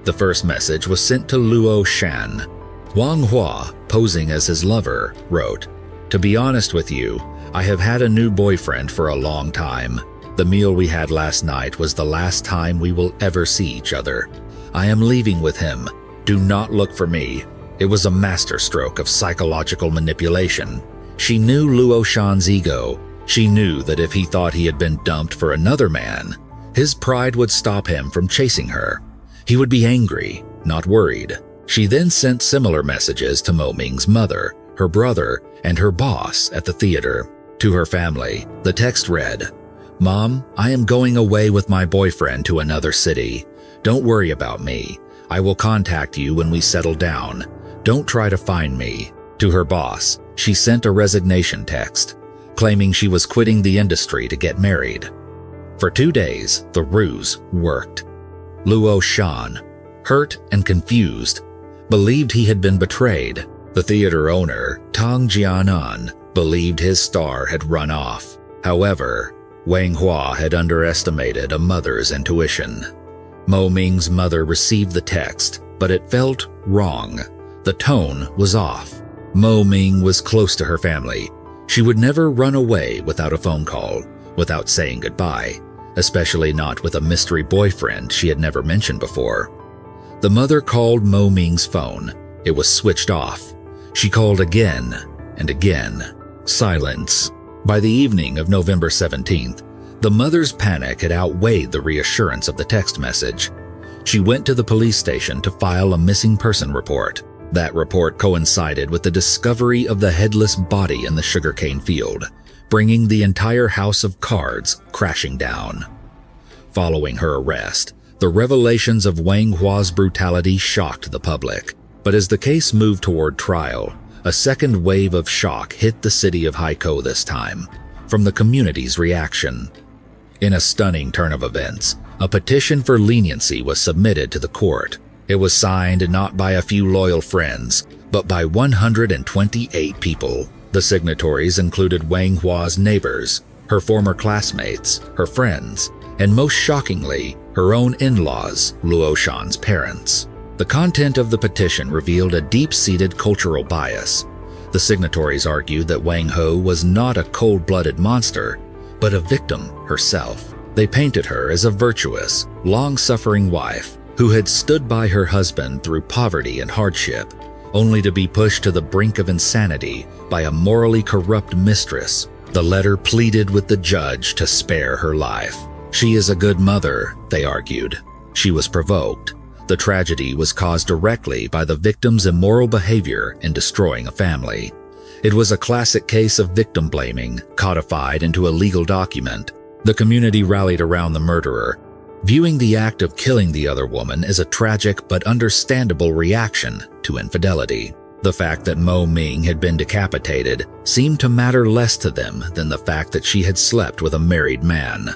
The first message was sent to Luo Shan. Wang Hua, posing as his lover, wrote, "To be honest with you, I have had a new boyfriend for a long time. The meal we had last night was the last time we will ever see each other. I am leaving with him. Do not look for me." It was a masterstroke of psychological manipulation. She knew Luo Shan's ego. She knew that if he thought he had been dumped for another man, his pride would stop him from chasing her. He would be angry, not worried. She then sent similar messages to Mo Ming's mother, her brother, and her boss at the theater. To her family, the text read, "Mom, I am going away with my boyfriend to another city. Don't worry about me. I will contact you when we settle down. Don't try to find me." To her boss, she sent a resignation text, claiming she was quitting the industry to get married. For 2 days, the ruse worked. Luo Shan, hurt and confused, believed he had been betrayed. The theater owner, Tang Jianan, believed his star had run off. However, Wang Hua had underestimated a mother's intuition. Mo Ming's mother received the text, but it felt wrong. The tone was off. Mo Ming was close to her family. She would never run away without a phone call, without saying goodbye, especially not with a mystery boyfriend she had never mentioned before. The mother called Mo Ming's phone. It was switched off. She called again and again. Silence. By the evening of November 17th, the mother's panic had outweighed the reassurance of the text message. She went to the police station to file a missing person report. That report coincided with the discovery of the headless body in the sugarcane field, bringing the entire house of cards crashing down. Following her arrest, the revelations of Wang Hua's brutality shocked the public. But as the case moved toward trial, a second wave of shock hit the city of Haikou this time, from the community's reaction. In a stunning turn of events, a petition for leniency was submitted to the court. It was signed not by a few loyal friends, but by 128 people. The signatories included Wang Hua's neighbors, her former classmates, her friends, and most shockingly, her own in-laws, Luo Shan's parents. The content of the petition revealed a deep-seated cultural bias. The signatories argued that Wang Hua was not a cold-blooded monster, but a victim herself. They painted her as a virtuous, long-suffering wife who had stood by her husband through poverty and hardship, only to be pushed to the brink of insanity by a morally corrupt mistress. The letter pleaded with the judge to spare her life. She is a good mother, they argued. She was provoked. The tragedy was caused directly by the victim's immoral behavior in destroying a family. It was a classic case of victim blaming, codified into a legal document. The community rallied around the murderer, viewing the act of killing the other woman as a tragic but understandable reaction to infidelity. The fact that Mo Ming had been decapitated seemed to matter less to them than the fact that she had slept with a married man.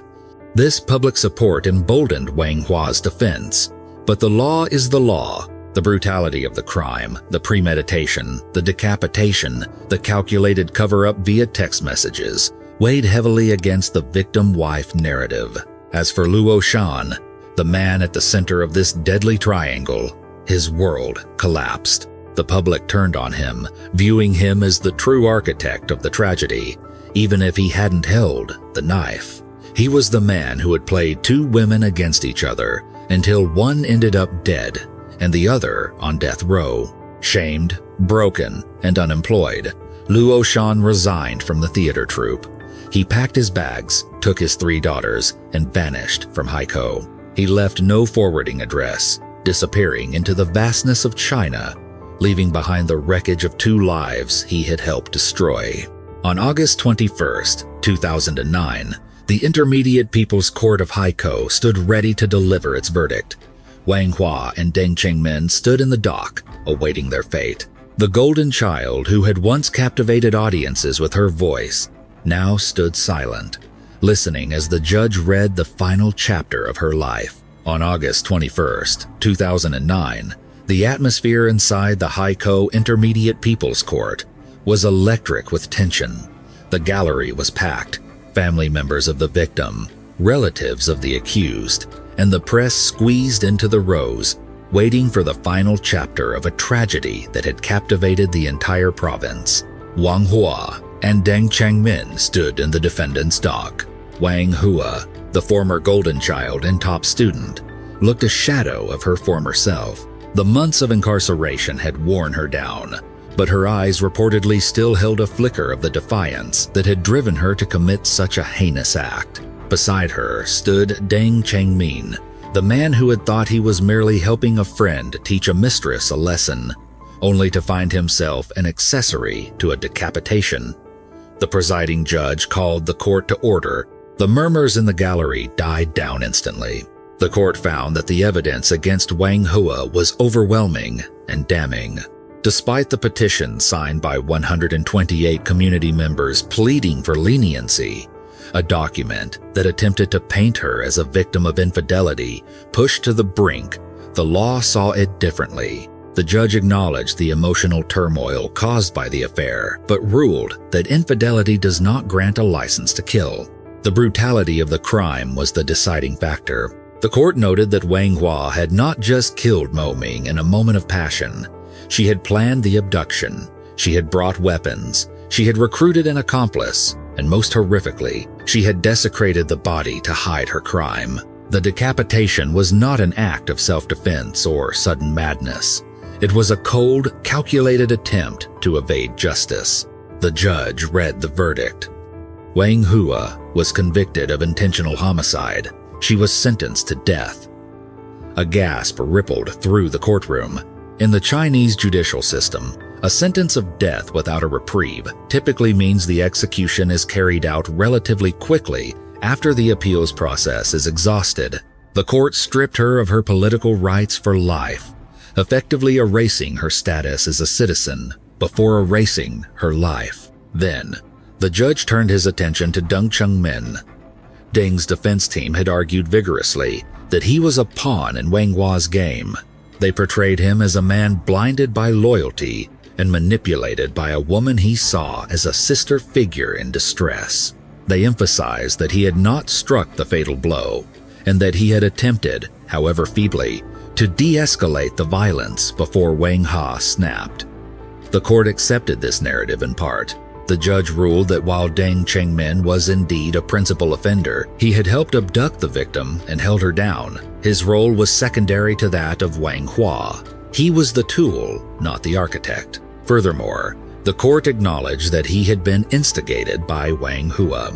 This public support emboldened Wang Hua's defense. But the law is the law. The brutality of the crime, the premeditation, the decapitation, the calculated cover-up via text messages, weighed heavily against the victim wife narrative. As for Luo Shan, the man at the center of this deadly triangle, his world collapsed. The public turned on him, viewing him as the true architect of the tragedy, even if he hadn't held the knife. He was the man who had played two women against each other until one ended up dead and the other on death row. Shamed, broken, and unemployed, Luo Shan resigned from the theater troupe. He packed his bags, took his 3 daughters, and vanished from Haikou. He left no forwarding address, disappearing into the vastness of China, leaving behind the wreckage of 2 lives he had helped destroy. On August 21st, 2009, the Intermediate People's Court of Haikou stood ready to deliver its verdict. Wang Hua and Deng Chengmin stood in the dock, awaiting their fate. The golden child who had once captivated audiences with her voice now stood silent, listening as the judge read the final chapter of her life. On August 21st, 2009, the atmosphere inside the Haikou Intermediate People's Court was electric with tension. The gallery was packed. Family members of the victim, relatives of the accused, and the press squeezed into the rows, waiting for the final chapter of a tragedy that had captivated the entire province. Wang Hua and Deng Chengmin stood in the defendant's dock. Wang Hua, the former golden child and top student, looked a shadow of her former self. The months of incarceration had worn her down, but her eyes reportedly still held a flicker of the defiance that had driven her to commit such a heinous act. Beside her stood Deng Chengmin, the man who had thought he was merely helping a friend teach a mistress a lesson, only to find himself an accessory to a decapitation. The presiding judge called the court to order. The murmurs in the gallery died down instantly. The court found that the evidence against Wang Hua was overwhelming and damning. Despite the petition signed by 128 community members pleading for leniency, a document that attempted to paint her as a victim of infidelity pushed to the brink, the law saw it differently. The judge acknowledged the emotional turmoil caused by the affair, but ruled that infidelity does not grant a license to kill. The brutality of the crime was the deciding factor. The court noted that Wang Hua had not just killed Mo Ming in a moment of passion. She had planned the abduction. She had brought weapons. She had recruited an accomplice. and most horrifically, she had desecrated the body to hide her crime. The decapitation was not an act of self-defense or sudden madness. It was a cold, calculated attempt to evade justice. The judge read the verdict. Wang Hua was convicted of intentional homicide. She was sentenced to death. A gasp rippled through the courtroom. In the Chinese judicial system, a sentence of death without a reprieve typically means the execution is carried out relatively quickly after the appeals process is exhausted. The court stripped her of her political rights for life, effectively erasing her status as a citizen before erasing her life. Then, the judge turned his attention to Deng Chengmin. Deng's defense team had argued vigorously that he was a pawn in Wang Hua's game. They portrayed him as a man blinded by loyalty and manipulated by a woman he saw as a sister figure in distress. They emphasized that he had not struck the fatal blow, and that he had attempted, however feebly, to de-escalate the violence before Wang Hua snapped. The court accepted this narrative in part. The judge ruled that while Deng Chengmin was indeed a principal offender, he had helped abduct the victim and held her down. His role was secondary to that of Wang Hua. He was the tool, not the architect. Furthermore, the court acknowledged that he had been instigated by Wang Hua.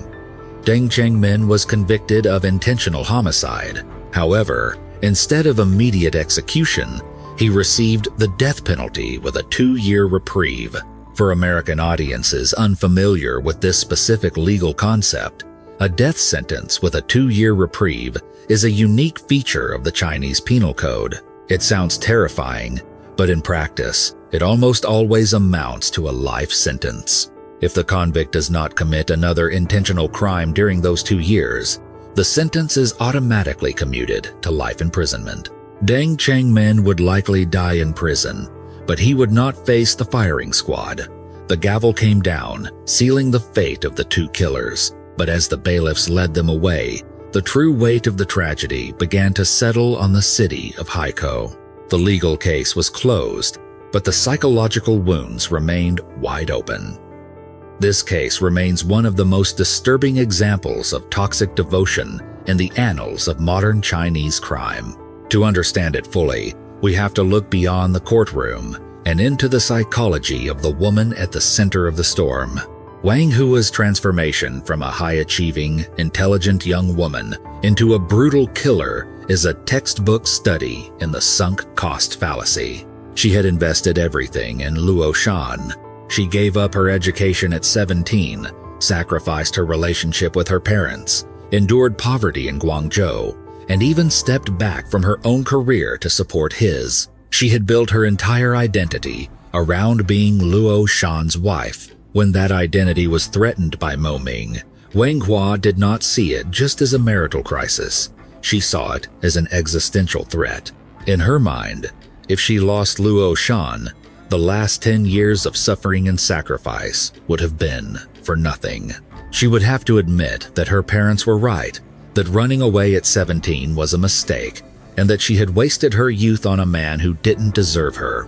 Deng Chengmin was convicted of intentional homicide. However, instead of immediate execution, he received the death penalty with a 2-year reprieve. For American audiences unfamiliar with this specific legal concept, a death sentence with a 2-year reprieve is a unique feature of the Chinese Penal Code. It sounds terrifying, but in practice, it almost always amounts to a life sentence. If the convict does not commit another intentional crime during those 2 years, the sentence is automatically commuted to life imprisonment. Deng Chengmin would likely die in prison, but he would not face the firing squad. The gavel came down, sealing the fate of the 2 killers. But as the bailiffs led them away, the true weight of the tragedy began to settle on the city of Haikou. The legal case was closed, but the psychological wounds remained wide open. This case remains one of the most disturbing examples of toxic devotion in the annals of modern Chinese crime. To understand it fully, we have to look beyond the courtroom and into the psychology of the woman at the center of the storm. Wang Hua's transformation from a high-achieving, intelligent young woman into a brutal killer is a textbook study in the sunk cost fallacy. She had invested everything in Luo Shan. She gave up her education at 17, sacrificed her relationship with her parents, endured poverty in Guangzhou, and even stepped back from her own career to support his. She had built her entire identity around being Luo Shan's wife. When that identity was threatened by Mo Ming, Wang Hua did not see it just as a marital crisis. She saw it as an existential threat. In her mind, if she lost Luo Shan, the last 10 years of suffering and sacrifice would have been for nothing. She would have to admit that her parents were right, that running away at 17 was a mistake, and that she had wasted her youth on a man who didn't deserve her.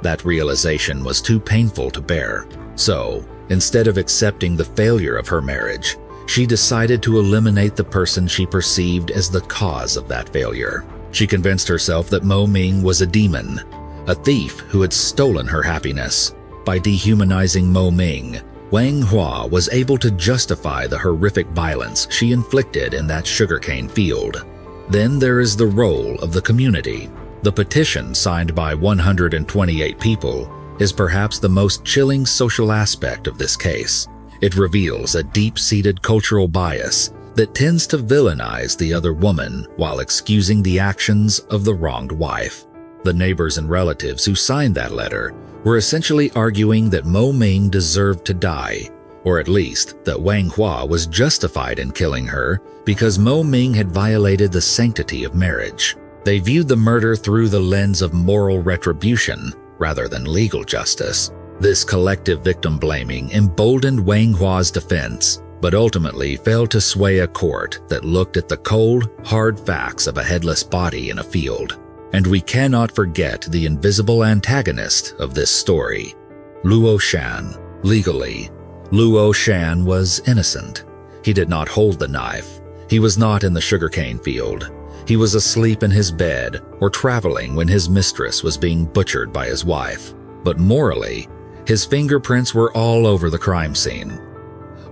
That realization was too painful to bear. So, instead of accepting the failure of her marriage, she decided to eliminate the person she perceived as the cause of that failure. She convinced herself that Mo Ming was a demon, a thief who had stolen her happiness. By dehumanizing Mo Ming, Wang Hua was able to justify the horrific violence she inflicted in that sugarcane field. Then there is the role of the community. The petition signed by 128 people is perhaps the most chilling social aspect of this case. It reveals a deep-seated cultural bias that tends to villainize the other woman while excusing the actions of the wronged wife. The neighbors and relatives who signed that letter were essentially arguing that Mo Ming deserved to die, or at least that Wang Hua was justified in killing her because Mo Ming had violated the sanctity of marriage. They viewed the murder through the lens of moral retribution rather than legal justice. This collective victim blaming emboldened Wang Hua's defense, but ultimately failed to sway a court that looked at the cold, hard facts of a headless body in a field. And we cannot forget the invisible antagonist of this story, Luo Shan. Legally, Luo Shan was innocent. He did not hold the knife. He was not in the sugarcane field. He was asleep in his bed or traveling when his mistress was being butchered by his wife. But morally, his fingerprints were all over the crime scene.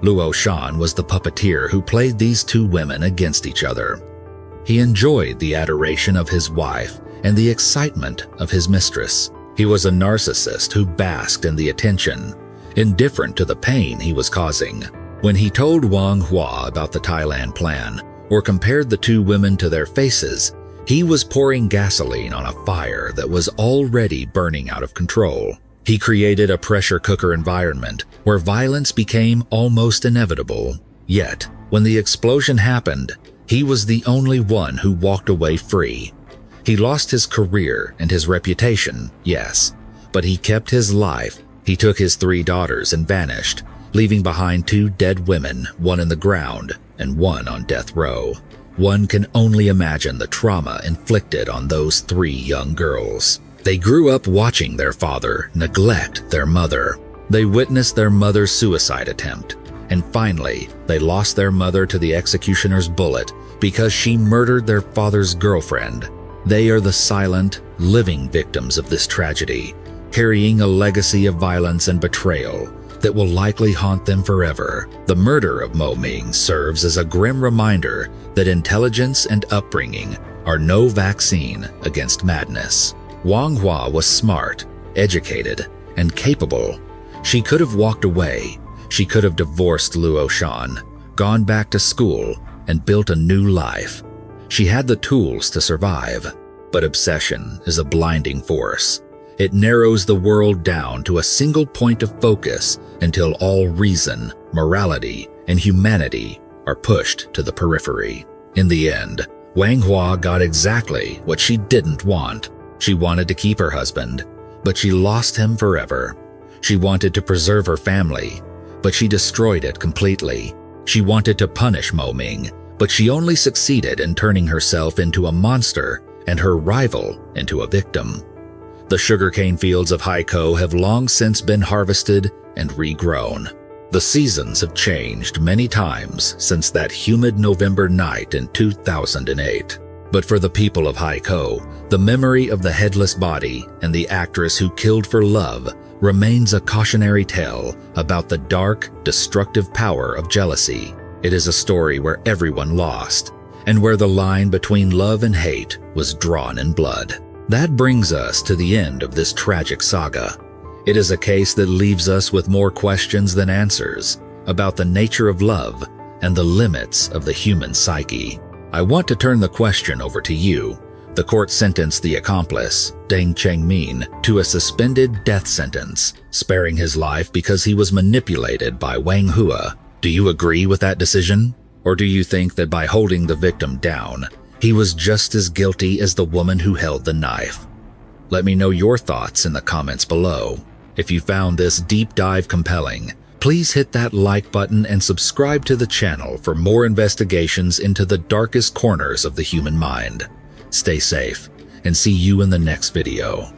Luo Shan was the puppeteer who played these two women against each other. He enjoyed the adoration of his wife and the excitement of his mistress. He was a narcissist who basked in the attention, indifferent to the pain he was causing. When he told Wang Hua about the Thailand plan, or compared the two women to their faces, he was pouring gasoline on a fire that was already burning out of control. He created a pressure cooker environment where violence became almost inevitable. Yet, when the explosion happened, he was the only one who walked away free. He lost his career and his reputation, yes, but he kept his life. He took his 3 daughters and vanished, leaving behind 2 dead women, one in the ground and one on death row. One can only imagine the trauma inflicted on those 3 young girls. They grew up watching their father neglect their mother. They witnessed their mother's suicide attempt, and finally, they lost their mother to the executioner's bullet because she murdered their father's girlfriend. They are the silent, living victims of this tragedy, carrying a legacy of violence and betrayal that will likely haunt them forever. The murder of Mo Ming serves as a grim reminder that intelligence and upbringing are no vaccine against madness. Wang Hua was smart, educated, and capable. She could have walked away. She could have divorced Luo Shan, gone back to school, and built a new life. She had the tools to survive, but obsession is a blinding force. It narrows the world down to a single point of focus until all reason, morality, and humanity are pushed to the periphery. In the end, Wang Hua got exactly what she didn't want. She wanted to keep her husband, but she lost him forever. She wanted to preserve her family, but she destroyed it completely. She wanted to punish Mo Ming, but she only succeeded in turning herself into a monster and her rival into a victim. The sugarcane fields of Haikou have long since been harvested and regrown. The seasons have changed many times since that humid November night in 2008. But for the people of Haikou, the memory of the headless body and the actress who killed for love remains a cautionary tale about the dark, destructive power of jealousy. It is a story where everyone lost, and where the line between love and hate was drawn in blood. That brings us to the end of this tragic saga. It is a case that leaves us with more questions than answers about the nature of love and the limits of the human psyche. I want to turn the question over to you. The court sentenced the accomplice, Deng Chengmin, to a suspended death sentence, sparing his life because he was manipulated by Wang Hua. Do you agree with that decision? Or do you think that by holding the victim down, he was just as guilty as the woman who held the knife? Let me know your thoughts in the comments below. If you found this deep dive compelling, please hit that like button and subscribe to the channel for more investigations into the darkest corners of the human mind. Stay safe, and see you in the next video.